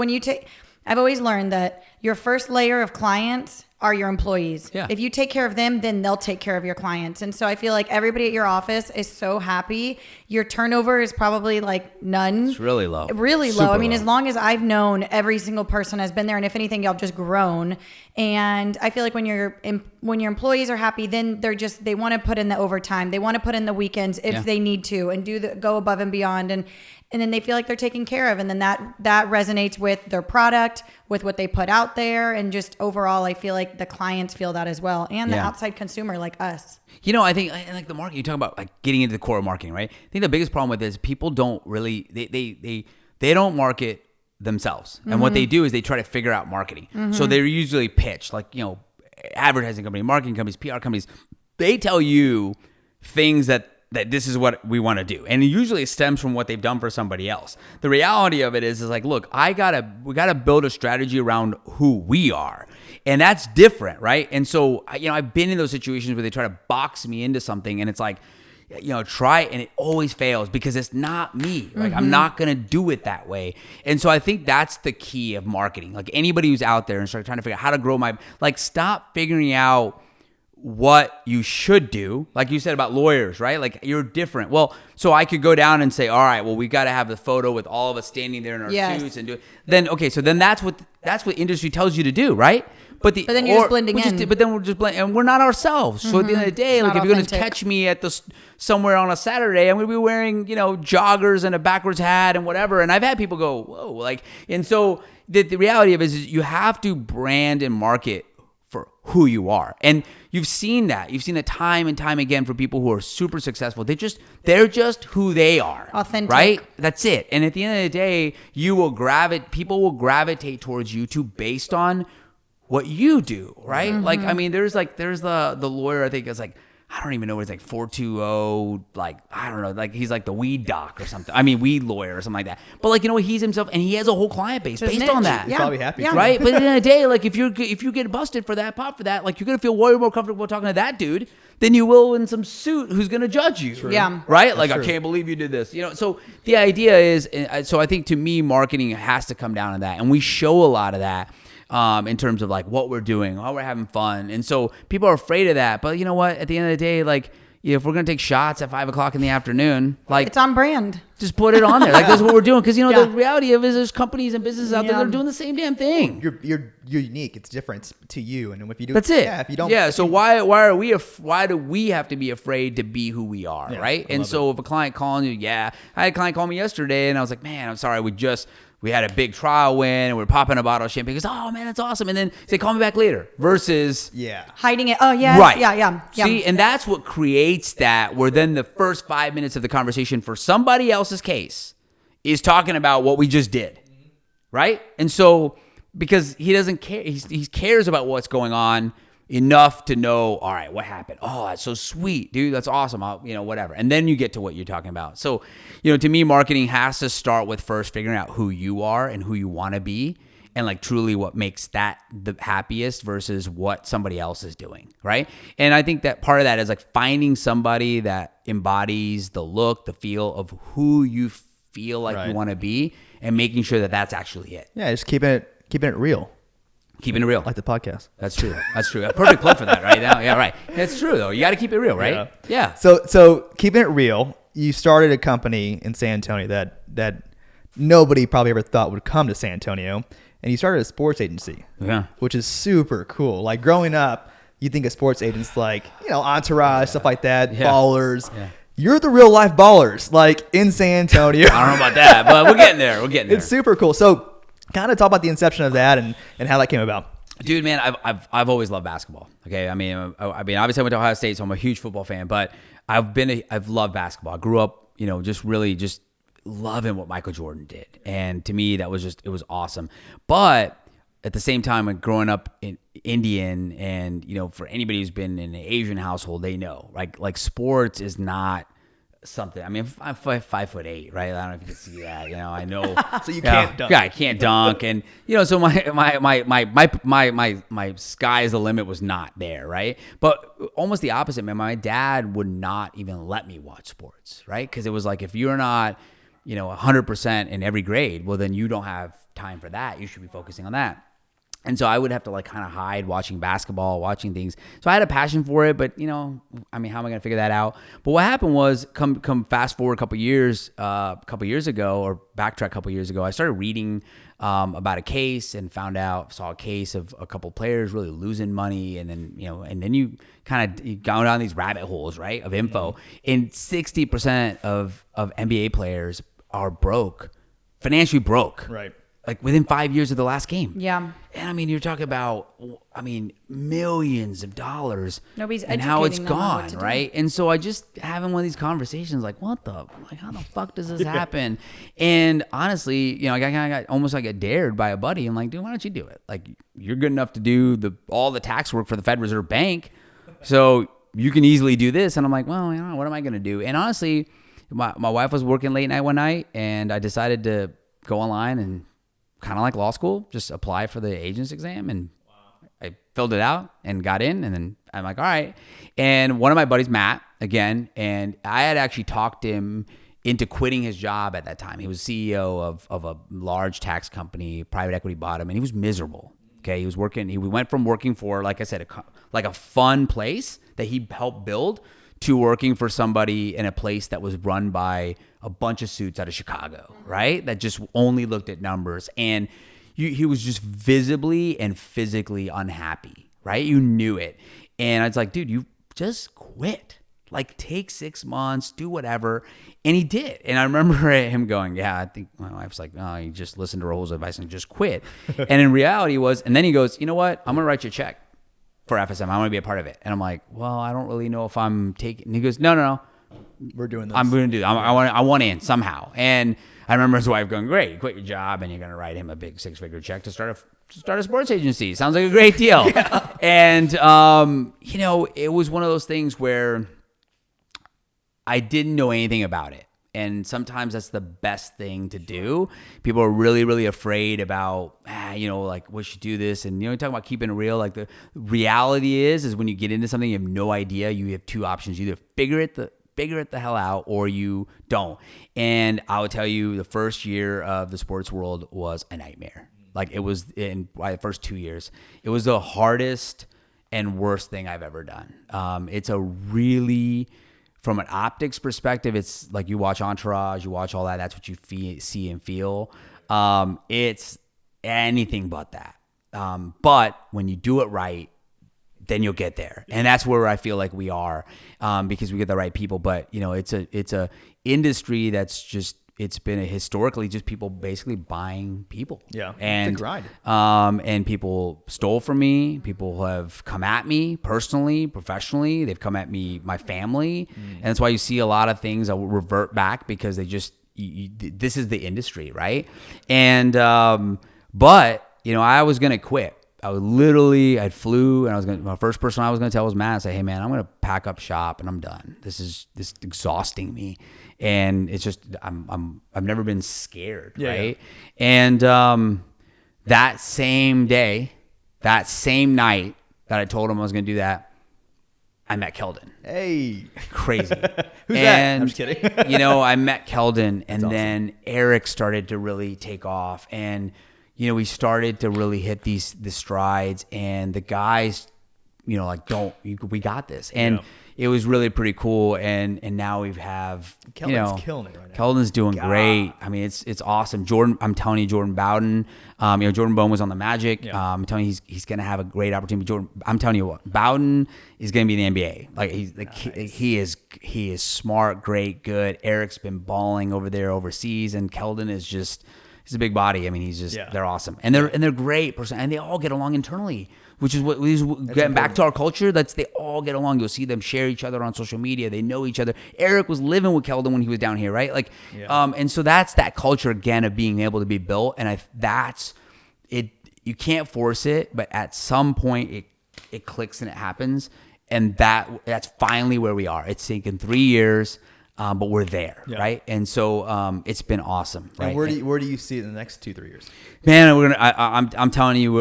you take, I've always learned that your first layer of clients are your employees. Yeah. If you take care of them, then they'll take care of your clients. And so I feel like everybody at your office is so happy. Your turnover is probably like none. It's really low. Really low. I mean, as long as I've known, every single person has been there. And if anything, y'all have just grown. And I feel like when your employees are happy, then they want to put in the overtime. They want to put in the weekends if they need to and go above and beyond. And then they feel like they're taken care of. And then that resonates with their product, with what they put out there. And just overall, I feel like the clients feel that as well. And the outside consumer like us. I think like the market, you talk about like getting into the core of marketing, right? I think the biggest problem with this is people don't really, they don't market themselves. And what they do is they try to figure out marketing. So they're usually pitched like, advertising companies, marketing companies, PR companies, they tell you things that this is what we want to do. And usually it stems from what they've done for somebody else. The reality of it is like, look, we gotta build a strategy around who we are. And that's different, right? And so, I've been in those situations where they try to box me into something and it's like, try it, and it always fails because it's not me. Like, I'm not going to do it that way. And so I think that's the key of marketing. Like anybody who's out there and start trying to figure out how to grow stop figuring out what you should do. Like you said about lawyers, right? Like you're different. Well, so I could go down and say, all right, well, we got to have the photo with all of us standing there in our suits and do it. Then, okay. So then that's what industry tells you to do. Right. But then you're just blending in. But then we're just blending, and we're not ourselves. So at the end of the day, like if you're going to catch me at somewhere on a Saturday, I'm going to be wearing, joggers and a backwards hat and whatever. And I've had people go, whoa, like, and so the reality of it is you have to brand and market for who you are. And you've seen that. You've seen that time and time again for people who are super successful. They're just who they are. Authentic. Right? That's it. And at the end of the day, people will gravitate towards you too based on what you do, right? Like, I mean, there's the lawyer, I think, is like, I don't even know what it's like 420, like, I don't know, like he's like the weed doc or something. I mean, weed lawyer or something like that. But like, he's himself and he has a whole client base based on that. He's probably happy. Right? But at the end of the day, like if you get busted for that, like you're going to feel way more comfortable talking to that dude than you will in some suit who's going to judge you. True. Yeah. Right? Like, I can't believe you did this. So the idea is, so I think to me, marketing has to come down to that. And we show a lot of that. In terms of like what we're doing, how we're having fun. And so people are afraid of that. But you know what? At the end of the day, like if we're going to take shots at 5:00 in the afternoon, like it's on brand. Just put it on there. Like that's what we're doing. Cause the reality of it is there's companies and businesses out there that are doing the same damn thing. You're unique. It's different to you. And if you do, that's it. Yeah. If you don't. Yeah. So why do we have to be afraid to be who we are? Yeah, right. And so if a client calling you, I had a client call me yesterday and I was like, man, I'm sorry. We had a big trial win and we're popping a bottle of champagne. He goes, oh man, that's awesome. And then say, call me back later versus hiding it. Oh yeah. Right. Yeah. See, and that's what creates that where then the first 5 minutes of the conversation for somebody else's case is talking about what we just did. Right. And so because he doesn't care, he cares about what's going on enough to know, all right, what happened? Oh, that's so sweet, dude. That's awesome. Whatever. And then you get to what you're talking about. So, to me, marketing has to start with first figuring out who you are and who you want to be and like truly what makes that the happiest versus what somebody else is doing. Right. And I think that part of that is like finding somebody that embodies the look, the feel of who you feel like you want to be and making sure that that's actually it. Yeah. Just keeping it real. Keeping it real. Like the podcast. That's true. A perfect plug for that right now. Yeah, right. That's true, though. You got to keep it real, right? Yeah. So keeping it real, you started a company in San Antonio that nobody probably ever thought would come to San Antonio. And you started a sports agency. Yeah. Which is super cool. Like growing up, you think of sports agents like, Entourage, stuff like that, ballers. Yeah. You're the real life ballers, like in San Antonio. I don't know about that, but we're getting there. It's super cool. So kind of talk about the inception of that and how that came about. Dude, man, I've always loved basketball. Okay, I mean, obviously I went to Ohio State, so I'm a huge football fan. But I've loved basketball. I grew up, just really just loving what Michael Jordan did, and to me that was it was awesome. But at the same time, like growing up in Indian, and for anybody who's been in an Asian household, they know like sports is not something. I mean, I'm 5'8", right? I don't know if you can see that. I know. So you can't dunk. Yeah, I can't dunk, and so my sky's the limit was not there, right? But almost the opposite, man. My dad would not even let me watch sports, right? Because it was like if you're not, 100% in every grade, well, then you don't have time for that. You should be focusing on that. And so I would have to like kind of hide watching basketball, watching things. So I had a passion for it, but how am I going to figure that out? But what happened was come fast forward a couple years ago, or backtrack a couple years ago, I started reading about a case and saw a case of a couple players really losing money. And then, and then you go down these rabbit holes, right, of info. And 60% of NBA players are financially broke. Right. Like within 5 years of the last game. Yeah. And I mean, you're talking about, millions of dollars. Nobody's and how it's educating them on what gone, to do. right? And so I just having one of these conversations like, how the fuck does this happen? And honestly, I got almost like dared by a buddy. I'm like, dude, why don't you do it? Like, you're good enough to do all the tax work for the Fed Reserve Bank. So you can easily do this. And I'm like, well, what am I going to do? And honestly, my wife was working late night one night, and I decided to go online and kind of like law school, just apply for the agent's exam. And I filled it out and got in. And then I'm like, all right. And one of my buddies, Matt, again, and I had actually talked him into quitting his job at that time. He was CEO of a large tax company, private equity bought him, and he was miserable. Okay. He went from working for, like I said, a fun place that he helped build to working for somebody in a place that was run by a bunch of suits out of Chicago, right? That just only looked at numbers. And he was just visibly and physically unhappy, right? You knew it. And I was like, dude, you just quit. Like, take 6 months, do whatever. And he did. And I remember him going, yeah, I think my wife's like, oh, you just listened to Rahul's advice and just quit. And in reality and then he goes, you know what? I'm going to write you a check for FSM. I want to be a part of it. And I'm like, well, I don't really know if I'm taking. And he goes, no. we're doing this. I'm going to do. I want in somehow. And I remember his wife going, "Great, quit your job, and you're going to write him a big 6-figure check to start a sports agency. Sounds like a great deal." Yeah. And it was one of those things where I didn't know anything about it. And sometimes that's the best thing to do. People are really, really afraid about, like, we should do this. And, you talk about keeping it real. Like, the reality is when you get into something, you have no idea. You have two options. You either figure it the hell out or you don't. And I would tell you the first year of the sports world was a nightmare. Like, it was in the first 2 years. It was the hardest and worst thing I've ever done. It's a really... From an optics perspective, it's like you watch Entourage, you watch all that. That's what you see and feel. It's anything but that. But when you do it right, then you'll get there. And that's where I feel like we are because we get the right people. But, it's a industry that's just, it's been historically just people basically buying people. Yeah. And it's a grind. And people stole from me. People have come at me personally, professionally. They've come at me, my family. And that's why you see a lot of things that will revert back because they just, this is the industry, right? And, but, I was going to quit. I flew and my first person I was going to tell was Matt. I say, "Hey man, I'm going to pack up shop and I'm done. This is exhausting me." And it's just, I've never been scared. Right. Yeah. And, that same day, that same night that I told him I was going to do that, I met Keldon. Hey, crazy. Who's that? I'm just kidding. I met Keldon and awesome. Then Eric started to really take off and, we started to really hit the strides and the guys, we got this. And it was really pretty cool. And now we have, Keldon's killing it right now. Keldon's doing great. I mean, it's awesome. Jordan, I'm telling you, Jordan Bowden, Jordan Bowden was on the Magic. Yeah. I'm telling you, he's going to have a great opportunity. Jordan, I'm telling you what, Bowden is going to be in the NBA. Like he is smart, great, good. Eric's been balling over there overseas and Keldon is just, he's a big body. I mean, they're awesome. And they're great person. And they all get along internally, which is what getting back to our culture. They all get along. You'll see them share each other on social media. They know each other. Eric was living with Keldon when he was down here, right? And so that's that culture again of being able to be built. And that's it. You can't force it, but at some point it clicks and it happens. And that's finally where we are. It's taken 3 years. But we're there, right? And so it's been awesome, right? And where do you see it in the next 2-3 years? Man, I'm telling you,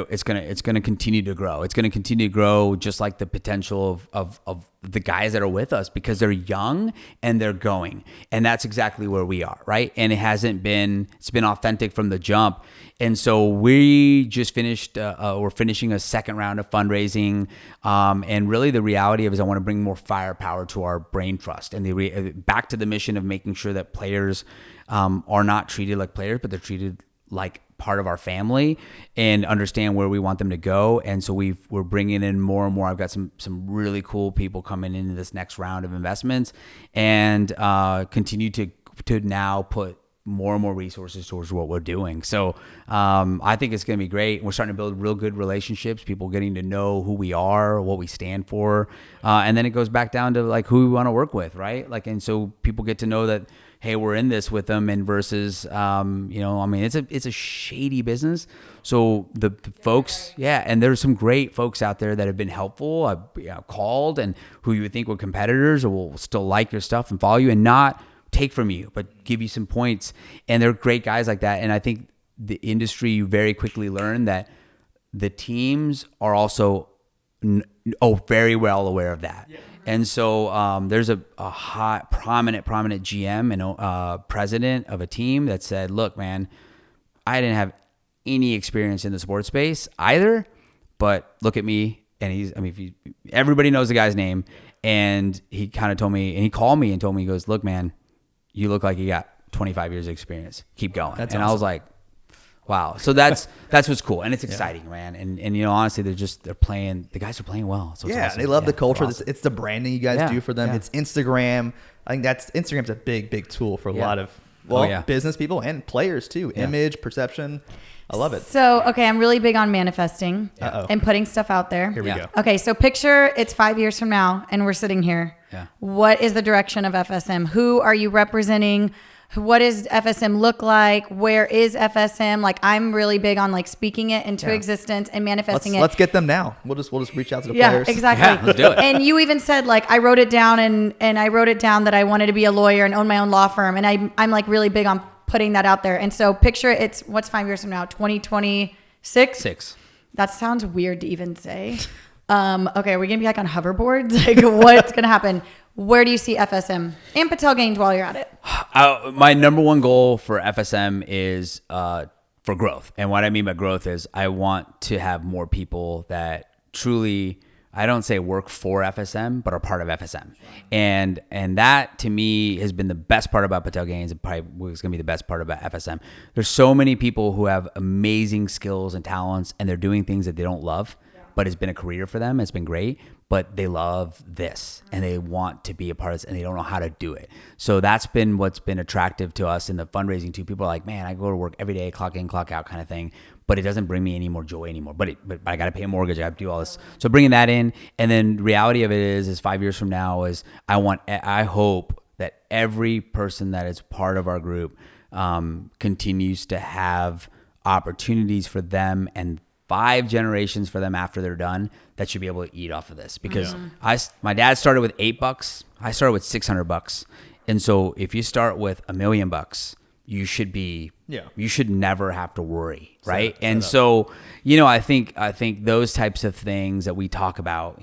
it's gonna continue to grow. It's gonna continue to grow, just like the potential of the guys that are with us because they're young and they're going, and that's exactly where we are, right? And it's been authentic from the jump. And so we just finished, we're finishing a second round of fundraising. And really the reality of is I want to bring more firepower to our brain trust and back to the mission of making sure that players are not treated like players, but they're treated like part of our family and understand where we want them to go. And so we're bringing in more and more. I've got some really cool people coming into this next round of investments and continue to now put more and more resources towards what we're doing. So I think it's going to be great. We're starting to build real good relationships, people getting to know who we are, what we stand for. And then it goes back down to like who we want to work with, right? And so people get to know that, hey, we're in this with them and versus, it's a shady business. So the folks, and there's some great folks out there that have been helpful. I've called and who you would think were competitors or will still like your stuff and follow you and not take from you, but give you some points. And they're great guys like that. And I think the industry, you very quickly learn that the teams are also very well aware of that. Yeah. And so there's a hot, prominent GM and president of a team that said, look, man, I didn't have any experience in the sports space either, but look at me. And everybody knows the guy's name. And he kind of told me, and he called me and told me, he goes, look, man, you look like you got 25 years of experience. Keep going. That's and awesome. I was like, wow. So that's what's cool. And it's exciting, man. And honestly, they're playing, the guys are playing well. So it's awesome. They love the culture. It's the branding you guys do for them. It's Instagram. I think Instagram's a big tool for a lot of Well, business people and players too. Image, perception. I love it. So, okay, I'm really big on manifesting and putting stuff out there. Here we go. Okay, so picture it's 5 years from now and we're sitting here. Yeah. What is the direction of FSM? Who are you representing? What does FSM look like? Where is FSM? Like, I'm really big on like speaking it into existence and manifesting Let's get them now. We'll just reach out to the players. Exactly. Yeah, let's do it. And you even said like I wrote it down and I wrote it down that I wanted to be a lawyer and own my own law firm. And I'm like really big on putting that out there. And so picture it's what's 5 years from now, 2026. 6. That sounds weird to even say. Okay, are we gonna be like on hoverboards? Like, what's gonna happen? Where do you see FSM and Patel Games while you're at it? My number one goal for FSM is for growth. And what I mean by growth is I want to have more people that truly, I don't say work for FSM, but are part of FSM. And that to me has been the best part about Patel Games. It probably was going to be the best part about FSM. There's so many people who have amazing skills and talents and they're doing things that they don't love, but it's been a career for them. It's been great, but they love this and they want to be a part of this and they don't know how to do it. So that's been what's been attractive to us in the fundraising too. People are like, man, I go to work every day, clock in, clock out kind of thing, but it doesn't bring me any more joy anymore. But I got to pay a mortgage. I have to do all this. So bringing that in, and then reality of it is 5 years from now is I hope that every person that is part of our group continues to have opportunities for them and 5 generations for them after they're done that should be able to eat off of this. Because my dad started with $8. I started with $600. And so if you start with $1 million, you should be, you should never have to worry. Right. So, I think those types of things that we talk about,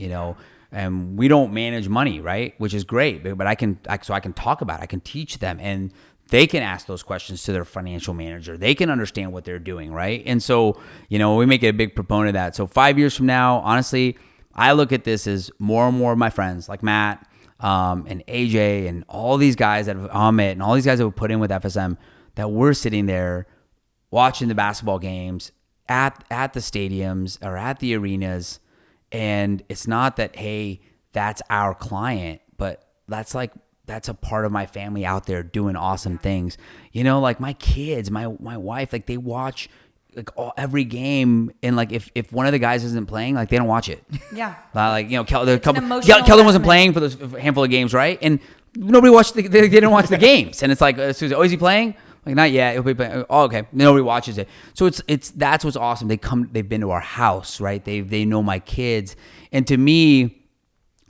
and we don't manage money, right? Which is great, but I can talk about it. I can teach them and they can ask those questions to their financial manager. They can understand what they're doing, right? And so, we make it a big proponent of that. So 5 years from now, honestly, I look at this as more and more of my friends like Matt and AJ and all these guys that have Amit and all these guys that have put in with FSM, that we're sitting there watching the basketball games at the stadiums or at the arenas. And it's not that, hey, that's our client, but that's a part of my family out there doing awesome things. Like my kids, my wife, like they watch like every game, and like if one of the guys isn't playing, like they don't watch it. Yeah. Kellen wasn't playing for those handful of games, right? And nobody watched. They didn't watch the games, and it's like, Susie, is he playing? Like not yet. He'll be playing. Oh, okay. Nobody watches it. So it's that's what's awesome. They've been to our house, right? They know my kids, and to me,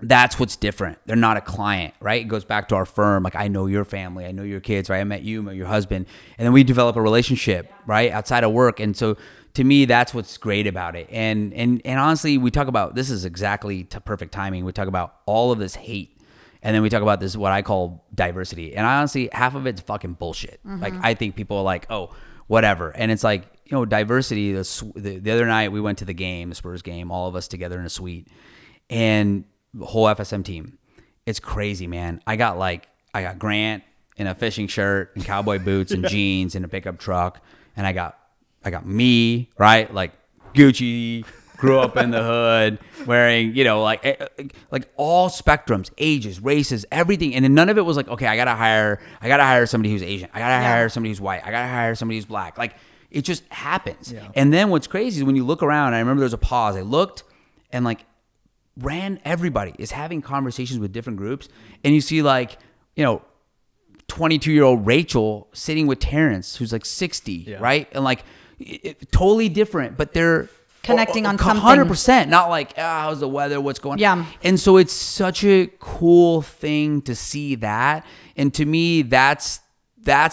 that's what's different. They're not a client, right? It goes back to our firm. Like, I know your family. I know your kids, right? I met you, met your husband. And then we develop a relationship, right? Outside of work. And so to me, that's what's great about it. And honestly, we talk about, this is exactly perfect timing. We talk about all of this hate. And then we talk about this, what I call diversity. And honestly, half of it's fucking bullshit. Mm-hmm. Like, I think people are like, oh, whatever. And it's like, diversity. The other night we went to the Spurs game, all of us together in a suite. And the whole FSM team. It's crazy, man. I got Grant in a fishing shirt and cowboy boots and jeans and a pickup truck. And I got me, right? Like Gucci, grew up in the hood, wearing, like all spectrums, ages, races, everything. And then none of it was like, okay, I gotta hire somebody who's Asian. I gotta hire somebody who's white. I gotta hire somebody who's black. Like, it just happens. Yeah. And then what's crazy is when you look around, I remember there was a pause. I looked and everybody is having conversations with different groups, and you see 22-year-old Rachel sitting with Terrence, who's like 60, right? And totally different, but they're connecting on something. 100%, not like, how's the weather, what's going on? Yeah. And so it's such a cool thing to see that. And to me, that's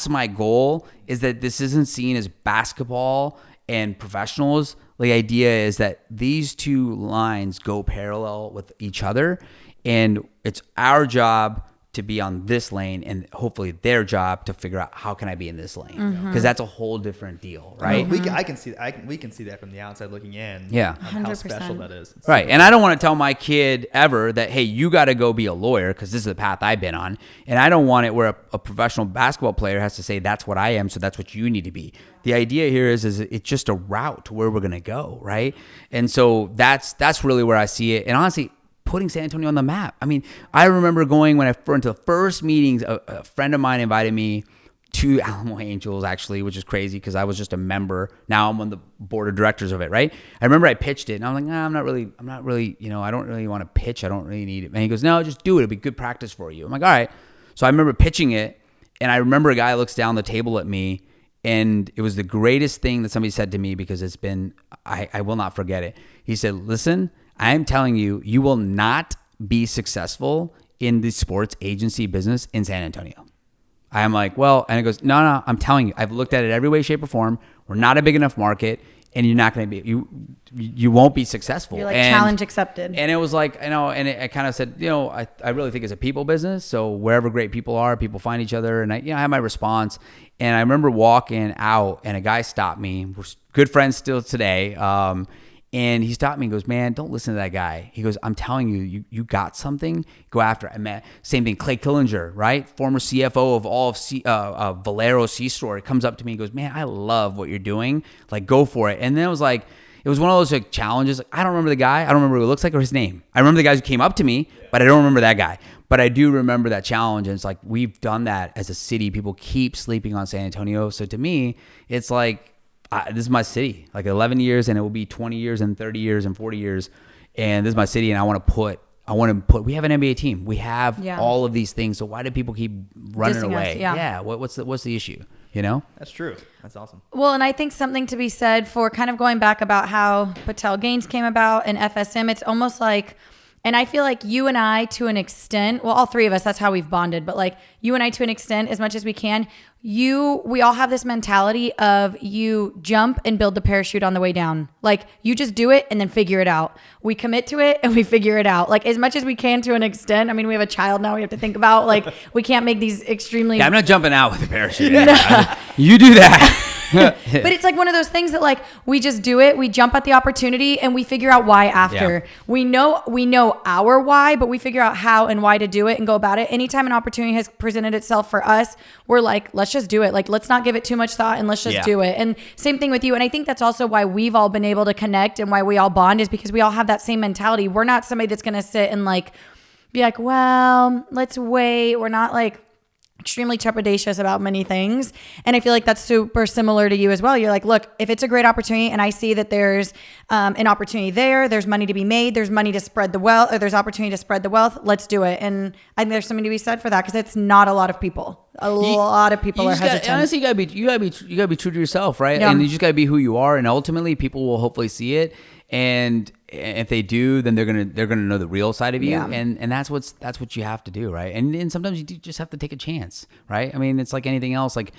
my goal, is that this isn't seen as basketball and professionals. The idea is that these two lines go parallel with each other, and it's our job to be on this lane, and hopefully their job to figure out how can I be in this lane, because that's a whole different deal, right? We can see that from the outside looking in. Yeah, how special that is. It's right. And I don't want to tell my kid ever that, hey, you got to go be a lawyer, because this is the path I've been on, and I don't want it where a professional basketball player has to say that's what I am, so that's what you need to be. The idea here is it's just a route to where we're gonna go, right? And so that's really where I see it. And honestly, putting San Antonio on the map. I mean, I remember going when I went to the first meetings, a friend of mine invited me 2 Alamo Angels actually, which is crazy because I was just a member. Now I'm on the board of directors of it, right? I remember I pitched it and I'm like, nah, I'm not really, I don't really want to pitch. I don't really need it. And he goes, no, just do it. It'll be good practice for you. I'm like, all right. So I remember pitching it, and I remember a guy looks down the table at me, and it was the greatest thing that somebody said to me because it's been, I will not forget it. He said, listen, I am telling you, you will not be successful in the sports agency business in San Antonio. I'm like, well, and it goes, no, I'm telling you, I've looked at it every way, shape, or form. We're not a big enough market, and you're not going to be, you won't be successful. You're like, challenge accepted. And it was like, and I kind of said, I really think it's a people business. So wherever great people are, people find each other. And I had my response. And I remember walking out, and a guy stopped me. We're good friends still today. And he stopped me and goes, man, don't listen to that guy. He goes, I'm telling you, you got something, go after it. And man, same thing, Clay Killinger, right? Former CFO of all of Valero C-Store. He comes up to me and goes, man, I love what you're doing. Like, go for it. And then it was one of those like challenges. Like, I don't remember the guy. I don't remember what he looks like or his name. I remember the guys who came up to me, but I don't remember that guy. But I do remember that challenge. And it's like, we've done that as a city. People keep sleeping on San Antonio. So to me, it's like, this is my city, like 11 years, and it will be 20 years and 30 years and 40 years. And this is my city. And I want to put, we have an NBA team. We have all of these things. So why do people keep running away? What's the issue? That's true. That's awesome. Well, and I think something to be said for kind of going back about how Patel Gaines came about and FSM, it's almost like, and I feel like you and I, to an extent, well, all three of us, that's how we've bonded. But like you and I, to an extent, as much as we can, we all have this mentality of you jump and build the parachute on the way down. Like you just do it and then figure it out. We commit to it and we figure it out. Like as much as we can to an extent. I mean, we have a child now we have to think about. Like we can't make these extremely. Yeah, I'm not jumping out with a parachute. You do that. But it's like one of those things that like we just do it, we jump at the opportunity and we figure out why after. We know our why, but we figure out how and why to do it and go about it. Anytime an opportunity has presented itself for us, we're like, let's just do it. Like let's not give it too much thought and let's just do it. And same thing with you. And I think that's also why we've all been able to connect and why we all bond is because we all have that same mentality. We're not somebody that's going to sit and like be like, well, let's wait. We're not like extremely trepidatious about many things. And I feel like that's super similar to you as well. You're like, look, if it's a great opportunity and I see that there's an opportunity there's money to be made, there's money to spread the wealth, or there's opportunity to spread the wealth, let's do it. And I think there's something to be said for that because it's not a lot of people. A lot of people are hesitant. Honestly, you gotta be true to yourself, right? Yeah. And you just gotta be who you are. And ultimately people will hopefully see it. And if they do, then they're gonna know the real side of you, and that's what you have to do, right? And sometimes you do just have to take a chance, right? I mean, it's like anything else. Like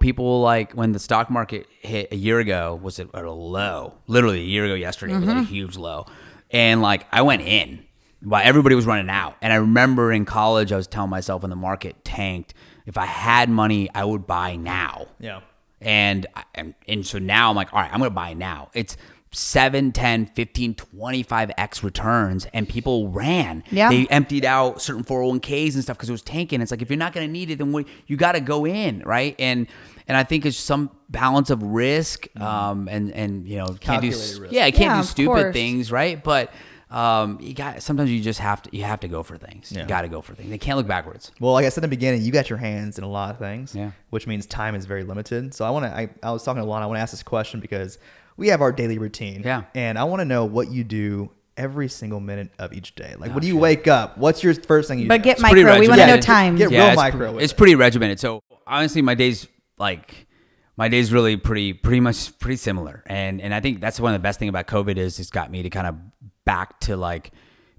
people like when the stock market hit a year ago was at a low, literally a year ago yesterday, it was at a huge low, and like I went in, but everybody was running out, and I remember in college I was telling myself when the market tanked, if I had money, I would buy now, and so now I'm like, all right, I'm gonna buy now. It's 7, 10, 15, 25x returns, and people ran. They emptied out certain 401ks and stuff because it was tanking. It's like, if you're not going to need it, then you got to go in, right? And I think it's some balance of risk, and can't do risk. Can't do stupid things, right? But sometimes you just have to go for things. You got to go for things. They can't look backwards. Well, like I said in the beginning, you got your hands in a lot of things, which means time is very limited. So I was talking to Lana. I want to ask this question because we have our daily routine. And I want to know what you do every single minute of each day. Like, when do you wake up? What's your first thing you do? But get micro. We want to know time. Get real micro. It's pretty regimented. So honestly, my day's really pretty similar. And I think that's one of the best thing about COVID is it's got me to kind of back to like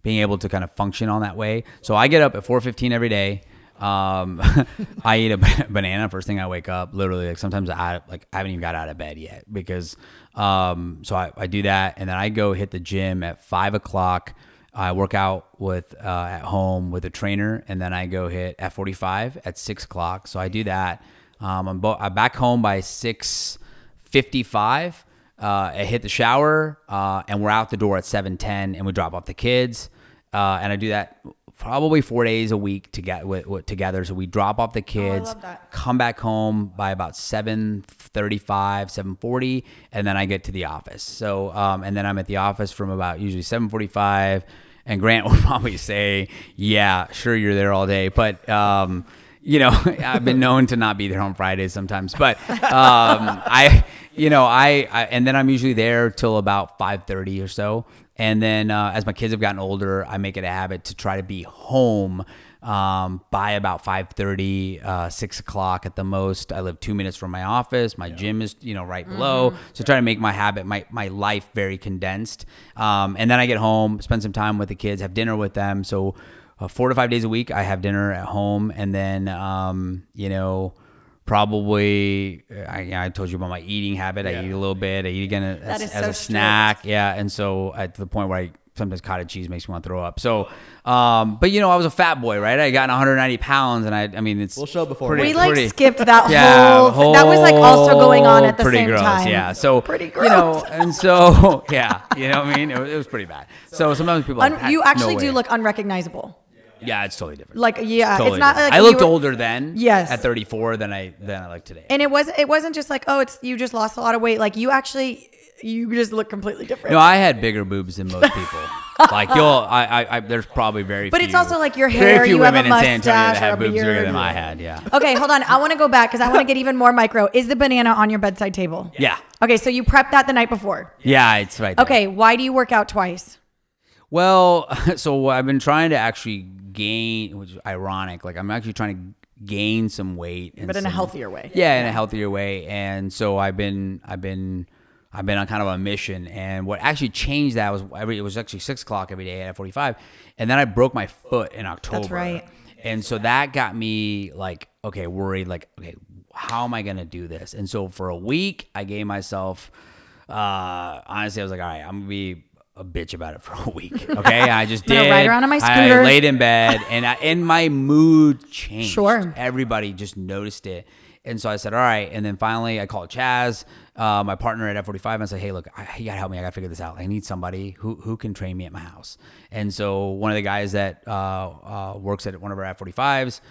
being able to kind of function on that way. So I get up at 4:15 every day. I eat a banana first thing I wake up. Literally, like sometimes I haven't even got out of bed yet because so I do that, and then I go hit the gym at 5 o'clock. I work out at home with a trainer, and then I go hit F45 at 6 o'clock. So I do that. I'm back home by 6:55. I hit the shower, and we're out the door at 7:10, and we drop off the kids, and I do that probably 4 days a week together. So we drop off the kids, come back home by about 7:35, 7:40, and then I get to the office. So, and then I'm at the office from about usually 7:45, and Grant will probably say, yeah, sure, you're there all day. But, I've been known to not be there on Fridays sometimes, but and then I'm usually there till about 5:30 or so. And then as my kids have gotten older, I make it a habit to try to be home by about 5:30, 6 o'clock at the most. I live 2 minutes from my office. My gym is, right below. So try to make my life very condensed. And then I get home, spend some time with the kids, have dinner with them. So 4 to 5 days a week, I have dinner at home. And then, probably, I told you about my eating habit. I eat a little bit. I eat again as a snack. Yeah. And so at the point where sometimes cottage cheese makes me want to throw up. So, but I was a fat boy, right? I got 190 pounds and it's we'll show before we skipped that whole that was also going on at the same gross, time. Yeah. So, pretty gross. And so, yeah, what I mean? It was pretty bad. So sometimes people you actually do look unrecognizable. Yeah, it's totally different. Totally it's not different. like I looked older then. Yes. At 34 than I look today. And it wasn't just like, oh, you just lost a lot of weight. Like you just look completely different. No, I had bigger boobs than most people. Like there's probably very but few. But it's also like your hair. Very few you have women a in San Antonio mustache that have or a boobs bigger beard. than I had. Yeah. Okay, hold on. I want to go back because I want to get even more micro. Is the banana on your bedside table? Yeah. Okay, so you prepped that the night before. Yeah, it's right there. Okay, why do you work out twice? Well, so I've been trying to actually gain, which is ironic. Like I'm actually trying to gain some weight, but in a healthier way. Yeah, in a healthier way. And so I've been on kind of a mission. And what actually changed that was it was actually 6 o'clock every day at 45, and then I broke my foot in October. That's right. And so that got me worried. How am I gonna do this? And so for a week, I gave myself. Honestly, I was like, all right, I'm gonna be a bitch about it for a week. Okay. I just did. Ride around on my scooter. I laid in bed and my mood changed. Sure. Everybody just noticed it. And so I said, all right. And then finally I called Chaz, my partner at F45, and I said, hey, look, you gotta help me. I gotta figure this out. I need somebody who can train me at my house. And so one of the guys that works at one of our F45s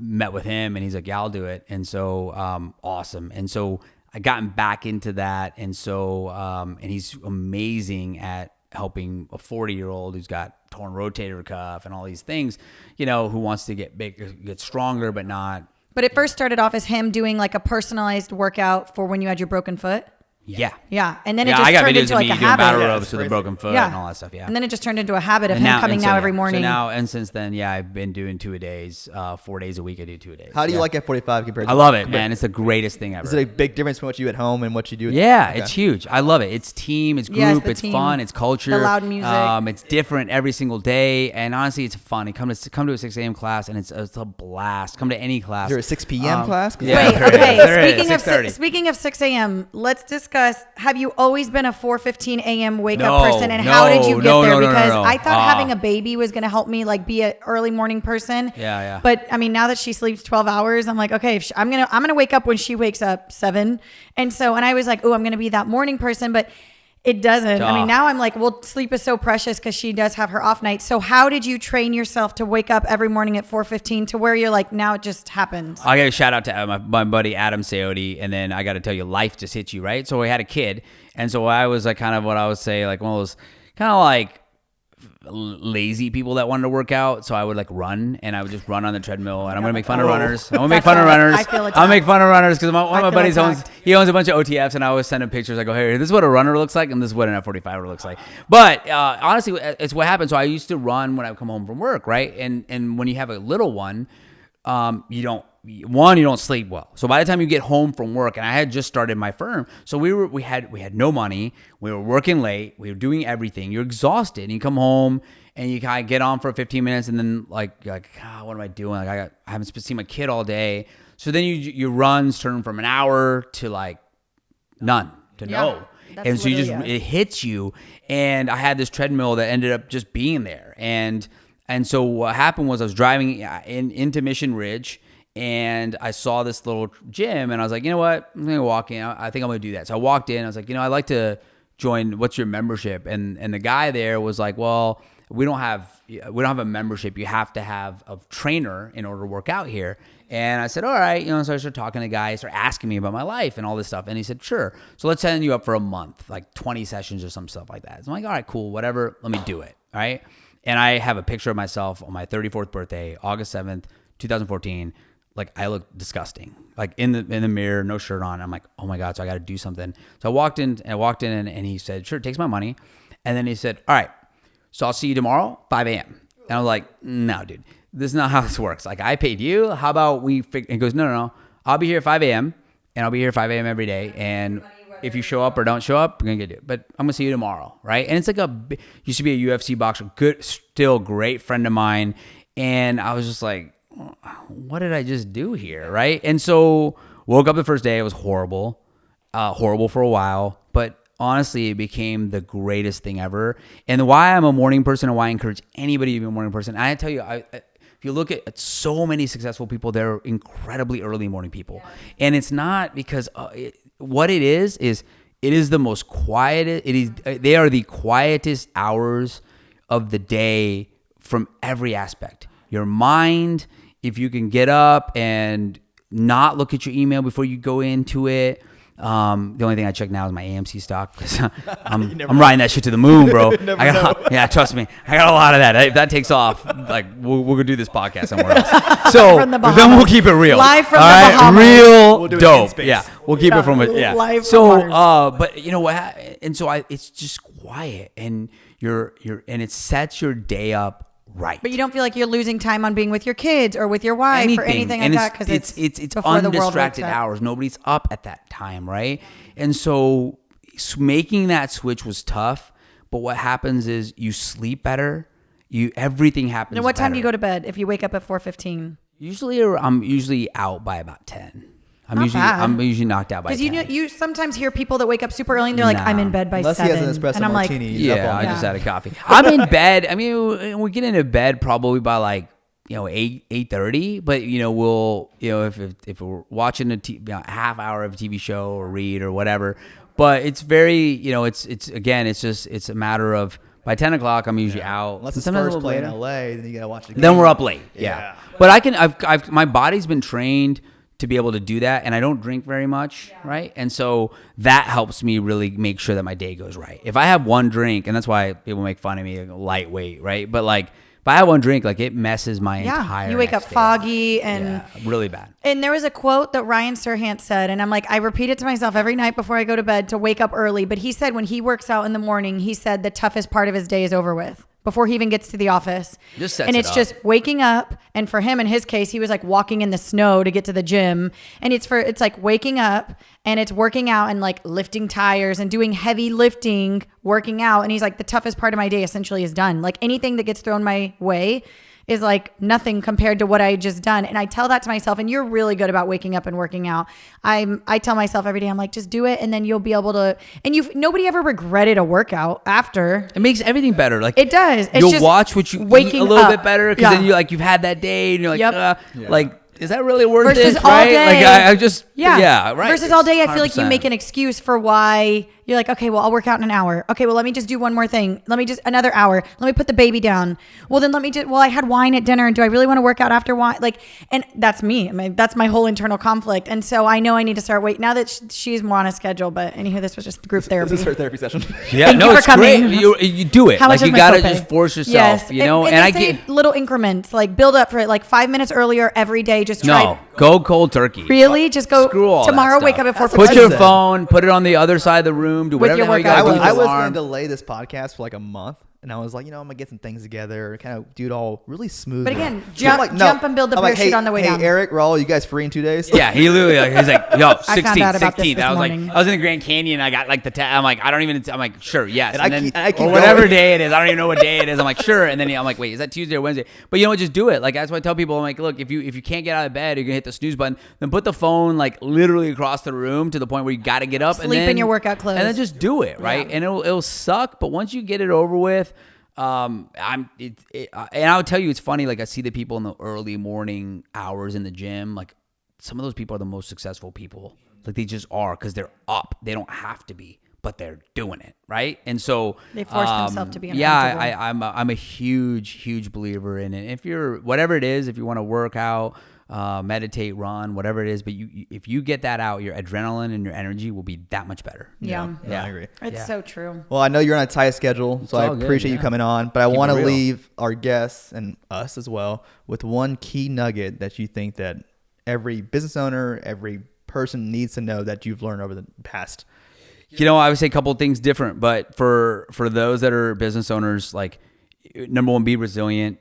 met with him, and he's like, yeah, I'll do it. And so awesome. And so I gotten back into that. And so, and he's amazing at helping a 40-year-old who's got torn rotator cuff and all these things, who wants to get bigger, get stronger, but not. But it first started off as him doing like a personalized workout for when you had your broken foot. Yeah. Yeah. And then it just turned into like a habit. Battle ropes with a broken foot and all that stuff. Yeah. And then it just turned into a habit of him coming now every morning. So now, and since then, I've been doing 2 a days, 4 days a week. I do 2 a days. How do you like F45 compared to? I love it, man. It's the greatest thing ever. Is it a big difference from what you do at home and what you do? It's huge. I love it. It's team, it's group, it's fun, it's culture. The loud music. It's different every single day. And honestly, it's fun. You come to a 6 a.m. class and it's a blast. Come to any class. Is there a 6 p.m. class? Yeah, wait, okay. Speaking Speaking of 6 a.m., let's discuss, have you always been a 4:15 a.m. wake up person, and how did you get there? Because I thought having a baby was going to help me be an early morning person. Yeah. But I mean, now that she sleeps 12 hours, I'm like, okay, I'm gonna wake up when she wakes up 7, and I was like, oh, I'm gonna be that morning person, but it doesn't. I mean, now I'm like, well, sleep is so precious because she does have her off night. So how did you train yourself to wake up every morning at 4:15 to where you're like, now it just happens? I got a shout out to my buddy Adam Seote, and then I got to tell you, life just hits you, right? So we had a kid, and so I was like kind of what I would say like one of those kind of like lazy people that wanted to work out. So I would run, and I would just run on the treadmill, and I'm gonna make fun of runners. I'm gonna make fun of runners. I'll make fun of runners because one of my buddies owns a bunch of OTFs, and I always send him pictures. I go, hey, this is what a runner looks like, and this is what an F45er looks like. But honestly, it's what happened. So I used to run when I would come home from work, right? And when you have a little one, you don't sleep well. So by the time you get home from work, and I had just started my firm, so we had no money, we were working late, we were doing everything. You're exhausted, and you come home and you kind of get on for 15 minutes, and then you're like, what am I doing? I haven't seen my kid all day. So then your runs turn from an hour to none to no. And so it hits you. And I had this treadmill that ended up just being there. And so what happened was I was driving into Mission Ridge, and I saw this little gym, and I was like, you know what? I'm going to walk in. I think I'm going to do that. So I walked in. I was like, I'd like to join. What's your membership? And the guy there was like, well, we don't have a membership. You have to have a trainer in order to work out here. And I said, all right. So I started talking to the guy, started asking me about my life and all this stuff. And he said, sure. So let's sign you up for a month, 20 sessions or some stuff like that. So I'm like, all right, cool, whatever. Let me do it. All right. And I have a picture of myself on my 34th birthday, August 7th, 2014. Like I looked disgusting, like in the mirror, no shirt on. I'm like, oh my God. So I got to do something. So I walked in and he said, sure, takes my money. And then he said, all right, so I'll see you tomorrow, 5 a.m. And I was like, no, dude, this is not how this works. Like I paid you. How about we and he goes, no. I'll be here at 5 a.m. and I'll be here at 5 a.m. every day. And if you show up or don't show up, we're going to get it. But I'm going to see you tomorrow. Right. And it's like used to be a UFC boxer, still great friend of mine. And I was just like, what did I just do here? Right. And so woke up the first day. It was horrible for a while. But honestly, it became the greatest thing ever. And why I'm a morning person and why I encourage anybody to be a morning person. And I tell you, if you look at so many successful people, they're incredibly early morning people. Yeah. And it's not because what it is it is the most quiet. They are the quietest hours of the day from every aspect. Your mind, if you can get up and not look at your email before you go into it. The only thing I check now is my AMC stock because I'm riding that shit to the moon, bro. Yeah, trust me, I got a lot of that. If that takes off, like we'll go do this podcast somewhere else. So then we'll keep it real, live from the Bahamas. Real we'll dope. Yeah, we'll keep it from it. Yeah. Live So, from Mars. but you know what? And so it's just quiet, and and it sets your day up right. But you don't feel like you're losing time on being with your kids or with your wife or anything like that because it's before the world wakes undistracted up. hours. Nobody's up at that time, right? And so making that switch was tough. But what happens is you sleep better. Everything happens. Now, what time better. do you go to bed if you wake up at 4:15? I'm usually out by about 10. I'm usually knocked out by 10. Because you sometimes hear people that wake up super early and they're like, I'm in bed by Unless 7. he has an espresso and I'm martini. like, he's up all I night. just had a coffee. I'm in bed. I mean, we get into bed probably by like 8:30. But we'll if we're watching a half hour of a TV show or read or whatever. But it's very it's a matter of by 10 o'clock I'm usually out. Unless the Spurs play in LA, then you gotta watch the game. Then we're up late. Yeah. But I've my body's been trained to be able to do that, and I don't drink very much, right? And so that helps me really make sure that my day goes right. If I have one drink, and that's why people make fun of me, like, lightweight, right? But like if I have one drink, like it messes my entire you wake up next day. foggy and really bad. And there was a quote that Ryan Serhant said, and I'm like, I repeat it to myself every night before I go to bed to wake up early. But he said when he works out in the morning, he said the toughest part of his day is over with before he even gets to the office. Just waking up. And for him, in his case, he was like walking in the snow to get to the gym. And it's like waking up and it's working out and like lifting tires and doing heavy lifting, working out. And he's like, the toughest part of my day essentially is done. Like anything that gets thrown my way is like nothing compared to what I just done. And I tell that to myself, and you're really good about waking up and working out. I tell myself every day, I'm like, just do it. And then you'll be able to, and nobody ever regretted a workout after. It makes everything better. Like it does. It's you'll just watch what you eat a little bit better. Cause then you've had that day and you're like, like, is that really worth versus it? All right? day. Like I just, right. Versus It's all day, I feel like 100%. you make an excuse for why you're like, okay, well, I'll work out in an hour. Okay, well, let me just do one more thing. Let me just another hour. Let me put the baby down. Well, then I had wine at dinner, and do I really want to work out after wine? Like, and that's me. I mean, that's my whole internal conflict. And so I know I need to start waiting now that she's more on a schedule. But anywho, this was just group therapy. This is her therapy session. Yeah, Thank you for it's coming. great. You do it. How much like is you my gotta copay? just force yourself. Yes. You know, and I say get little increments, like build up for it, like 5 minutes earlier every day. Just try. no go cold turkey. Really, just go Screw all tomorrow. that Wake stuff. up at 4:15. Put your said. phone, put it on the other side of the room, do With whatever your the hell you workout. gotta do with I your was going alarm. to delay this podcast for like a month. And I was like, I'm gonna get some things together, kind of do it all really smooth. But again, jump and build the I'm like, parachute on the way down. Hey, Eric, Raul, you guys free in 2 days? Yeah, he literally he's like, yo, I found 16th, out about this 16th. this I was morning. like, I was in the Grand Canyon. I got like I'm like, I'm like, sure, yes. And I keep or whatever going. day it is. I don't even know what day it is. I'm like, sure. And then I'm like, wait, is that Tuesday or Wednesday? But just do it. Like that's why I tell people, I'm like, look, if you can't get out of bed, you're gonna hit the snooze button. Then put the phone like literally across the room to the point where you got to get up. Sleep in your workout clothes. And then just do it, right? Yeah. And it'll suck, but once you get it over with. And I'll tell you, it's funny. Like I see the people in the early morning hours in the gym. Like some of those people are the most successful people. Like they just are because they're up. They don't have to be, but they're doing it, right? And so They force themselves to be Yeah, uncomfortable. I'm a huge believer in it. If you're whatever it is, if you want to work out, meditate, run, whatever it is. But if you get that out, your adrenaline and your energy will be that much better. Yeah. I agree. It's so true. Well, I know you're on a tight schedule, so I all good, appreciate you coming on. But I want to it real. leave our guests and us as well with one key nugget that you think that every business owner, every person needs to know that you've learned over the past. I would say a couple of things different, but for those that are business owners, like number one, be resilient.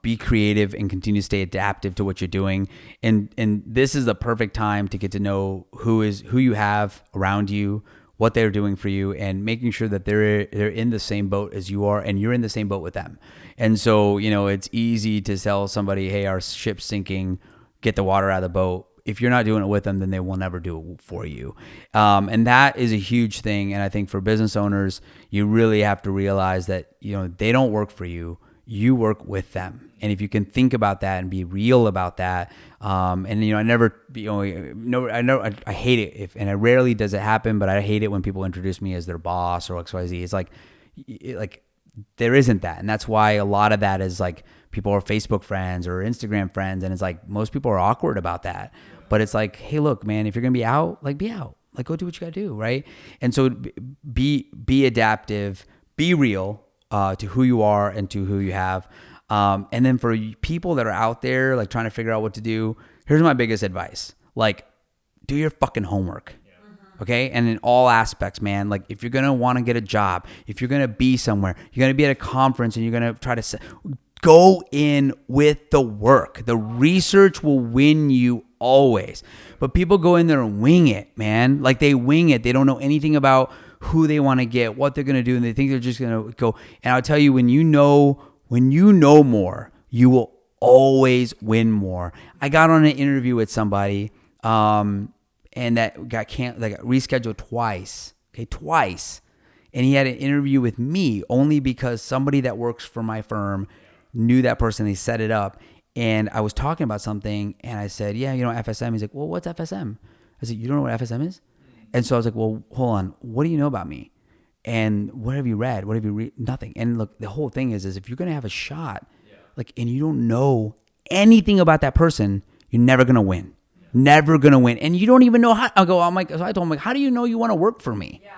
Be creative and continue to stay adaptive to what you're doing. And this is the perfect time to get to know who you have around you, what they're doing for you, and making sure that they're in the same boat as you are and you're in the same boat with them. And so, it's easy to tell somebody, hey, our ship's sinking, get the water out of the boat. If you're not doing it with them, then they will never do it for you. And that is a huge thing. And I think for business owners, you really have to realize that, they don't work for you. You work with them. And if you can think about that and be real about that, I hate it and it rarely does it happen, but I hate it when people introduce me as their boss or XYZ. It's like there isn't that. And that's why a lot of that is like people are Facebook friends or Instagram friends. And it's like, most people are awkward about that, but it's like, hey, look, man, if you're going to be out, like be out, like go do what you got to do. Right. And so be adaptive, be real, to who you are and to who you have. And then for people that are out there, like trying to figure out what to do, here's my biggest advice. Like, do your fucking homework. Okay. And in all aspects, man, like if you're going to want to get a job, if you're going to be somewhere, you're going to be at a conference and you're going to try to go in with the work. The research will win you always. But people go in there and wing it, man. Like they wing it. They don't know anything about who they want to get, what they're going to do, and they think they're just going to go. And I'll tell you, when you know more, you will always win more. I got on an interview with somebody, and that got rescheduled twice. Okay, twice. And he had an interview with me only because somebody that works for my firm knew that person. They set it up. And I was talking about something, and I said, yeah, FSM. He's like, well, what's FSM? I said, you don't know what FSM is? And so I was like, well, hold on. What do you know about me? And what have you read? What have you read? Nothing. And look, the whole thing is if you're going to have a shot, and you don't know anything about that person, you're never going to win. Yeah. Never going to win. And you don't even know how. So I told him, how do you know you want to work for me? Yeah.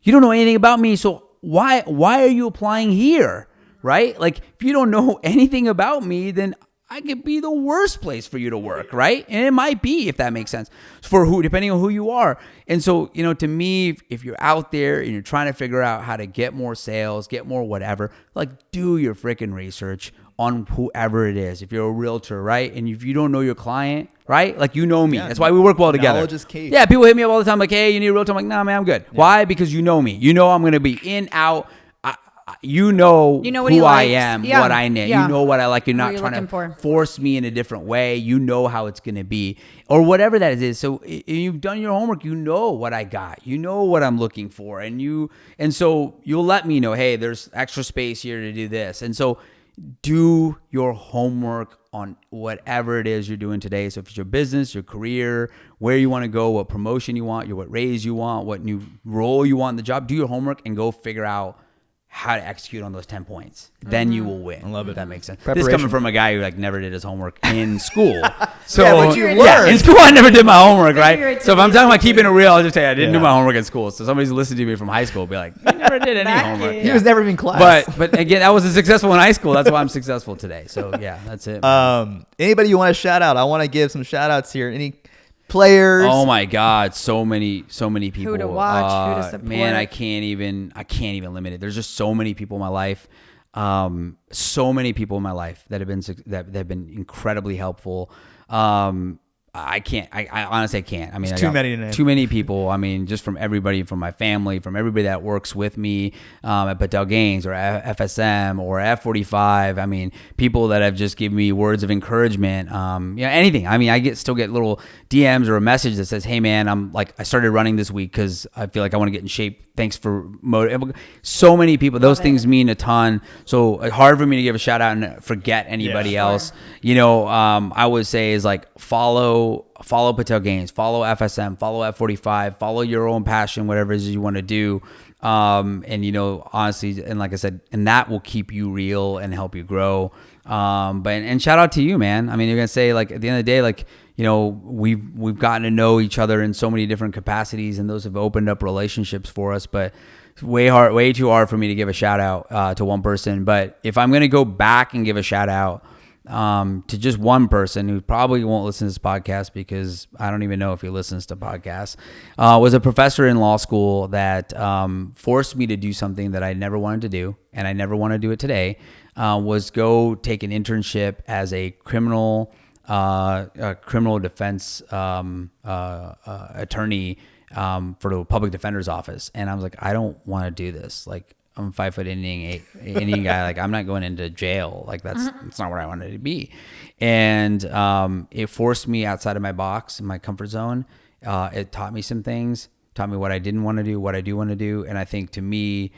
You don't know anything about me. So why are you applying here? Right? Like if you don't know anything about me, then I could be the worst place for you to work, right? And it might be, if that makes sense, depending on who you are. And so, to me, if you're out there and you're trying to figure out how to get more sales, get more whatever, like do your freaking research on whoever it is. If you're a realtor, right? And if you don't know your client, right? Like me. Yeah. That's why we work well together. Knowledge is key. Yeah, people hit me up all the time like, hey, you need a realtor? I'm like, nah, man, I'm good. Yeah. Why? Because you know me. You know I'm going to be in, out. You know who I am, what I need. Yeah. You know what I like. You're not trying to force me in a different way. You know how it's going to be or whatever that is. So you've done your homework. You know what I got. You know what I'm looking for. And so you'll let me know, hey, there's extra space here to do this. And so do your homework on whatever it is you're doing today. So if it's your business, your career, where you want to go, what promotion you want, what raise you want, what new role you want in the job, do your homework and go figure out how to execute on those 10 points. Then you will win. I love it. If that makes sense. This coming from a guy who never did his homework in school. So in school I never did my homework, right? So if I'm talking about keeping it real, I'll just say I didn't do my homework in school. So somebody's listening to me from high school will be like, you never did any homework. He was never even in class. But again, I wasn't successful in high school. That's why I'm successful today. So yeah, that's it. Anybody you want to shout out? I want to give some shout outs here. Any players? Oh my God, so many people. Who to watch, who to support. Man, I can't even limit it. There's just so many people in my life. So many people in my life that have been incredibly helpful. I honestly can't. I mean, too many to name. Too many people. I mean, just from everybody, from my family, from everybody that works with me at Patel Gaines or FSM or F45. I mean, people that have just given me words of encouragement. Anything. I mean, I still get little DMs or a message that says, "Hey, man, I started running this week because I feel like I want to get in shape. Thanks for so many people. Those things mean a ton. So hard for me to give a shout out and forget anybody else. I would say is follow Patel Gaines, follow FSM, follow F45, follow your own passion, whatever it is you want to do. Honestly, and like I said, and that will keep you real and help you grow. And shout out to you, man. I mean, you're going to say, like, at the end of the day, like, you know, we've gotten to know each other in so many different capacities, and those have opened up relationships for us, but it's way too hard for me to give a shout out to one person. But if I'm going to go back and give a shout out to just one person who probably won't listen to this podcast, because I don't even know if he listens to podcasts, was a professor in law school that forced me to do something that I never wanted to do, and I never want to do it today, was go take an internship as a criminal defense attorney for the public defender's office. And I was like, I don't want to do this. Like, I'm a 5 foot Indian guy. Like, I'm not going into jail. Like, that's not where I wanted to be. And it forced me outside of my box, in my comfort zone. It taught me some things, taught me what I didn't want to do, what I do want to do. And I think, to me,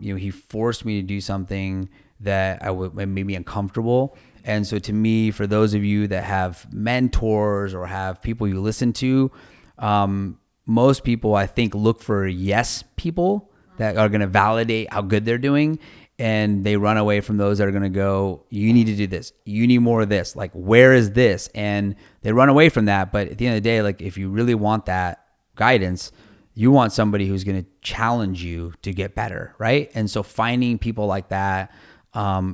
he forced me to do something that made me uncomfortable. And so, to me, for those of you that have mentors or have people you listen to, most people, I think, look for yes people that are going to validate how good they're doing, and they run away from those that are going to go, you need to do this, you need more of this, like, where is this? And they run away from that. But at the end of the day, like, if you really want that guidance, you want somebody who's going to challenge you to get better, right? And so finding people like that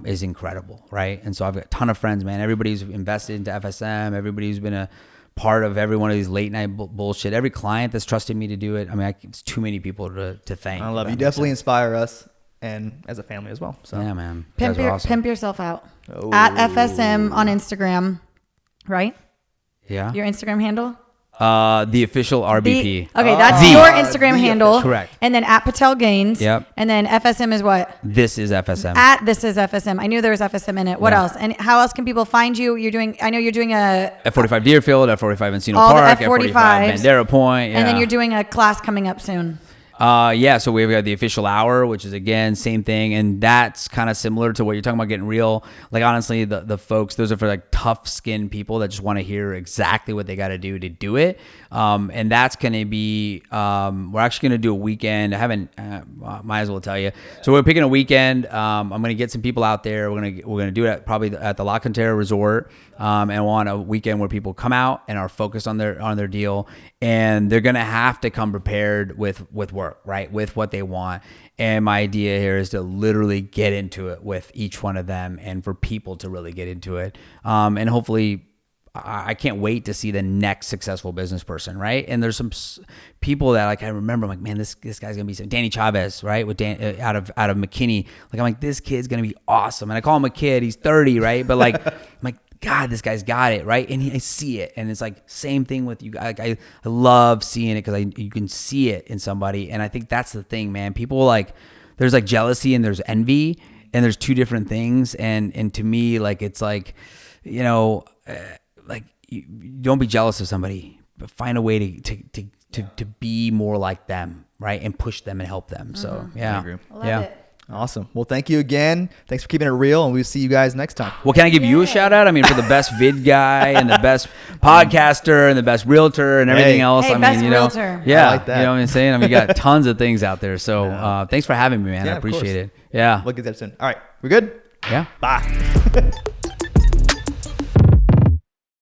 is incredible, right? And so I've got a ton of friends, man. Everybody's invested into FSM. Everybody's been a part of every one of these late night bullshit. Every client that's trusted me to do it. I mean, it's too many people to thank. I love you. Definitely inspire us, and as a family as well. So yeah, man. Pimp yourself out. At FSM on Instagram, right? Yeah. Your Instagram handle? The official RBP. That's your Instagram handle. Correct. And then at Patel Gaines. Yep. And then FSM is what? This is FSM. At This is FSM. I knew there was FSM in it. What else? And how else can people find you? I know you're doing a F45 Deerfield, F45 Encino all the Park, F45s. F45 Bandera Point. Yeah. And then you're doing a class coming up soon. So we've got the official hour, which is, again, same thing. And that's kind of similar to what you're talking about, getting real. Like, honestly, the folks, those are for, like, tough skinned people that just want to hear exactly what they got to do it. And that's going to be, we're actually going to do a weekend. I haven't, might as well tell you. So we're picking a weekend. I'm going to get some people out there. We're going to do it probably at the La Cantera Resort. And want a weekend where people come out and are focused on their deal, and they're gonna have to come prepared with work, right, with what they want. And my idea here is to literally get into it with each one of them, and for people to really get into it. And hopefully, I can't wait to see the next successful business person, right? And there's some people that, like, I remember, I'm like, man, this guy's gonna be Danny Chavez, right? With Dan out of McKinney. Like, I'm like, this kid's gonna be awesome. And I call him a kid. He's 30, right? But, like, I'm like, God, this guy's got it, right? And I see it, and it's like same thing with you. Like, I love seeing it because you can see it in somebody, and I think that's the thing, man. People, like, there's, like, jealousy and there's envy, and there's two different things. And to me, like, it's like, you know, like, you don't be jealous of somebody, but find a way to be more like them, right? And push them and help them. So yeah, I agree. Love it. Awesome. Well, thank you again. Thanks for keeping it real, and we'll see you guys next time. Well, can I give you a shout out? I mean, for the best vid guy and the best podcaster and the best realtor and everything else. Hey, I best mean, you know, realtor. yeah, I like that. you know what I'm saying? I mean, you got tons of things out there. So thanks for having me, man. Yeah, I of course. appreciate it. Yeah. We'll get that soon. All right. We're good? Yeah. Bye.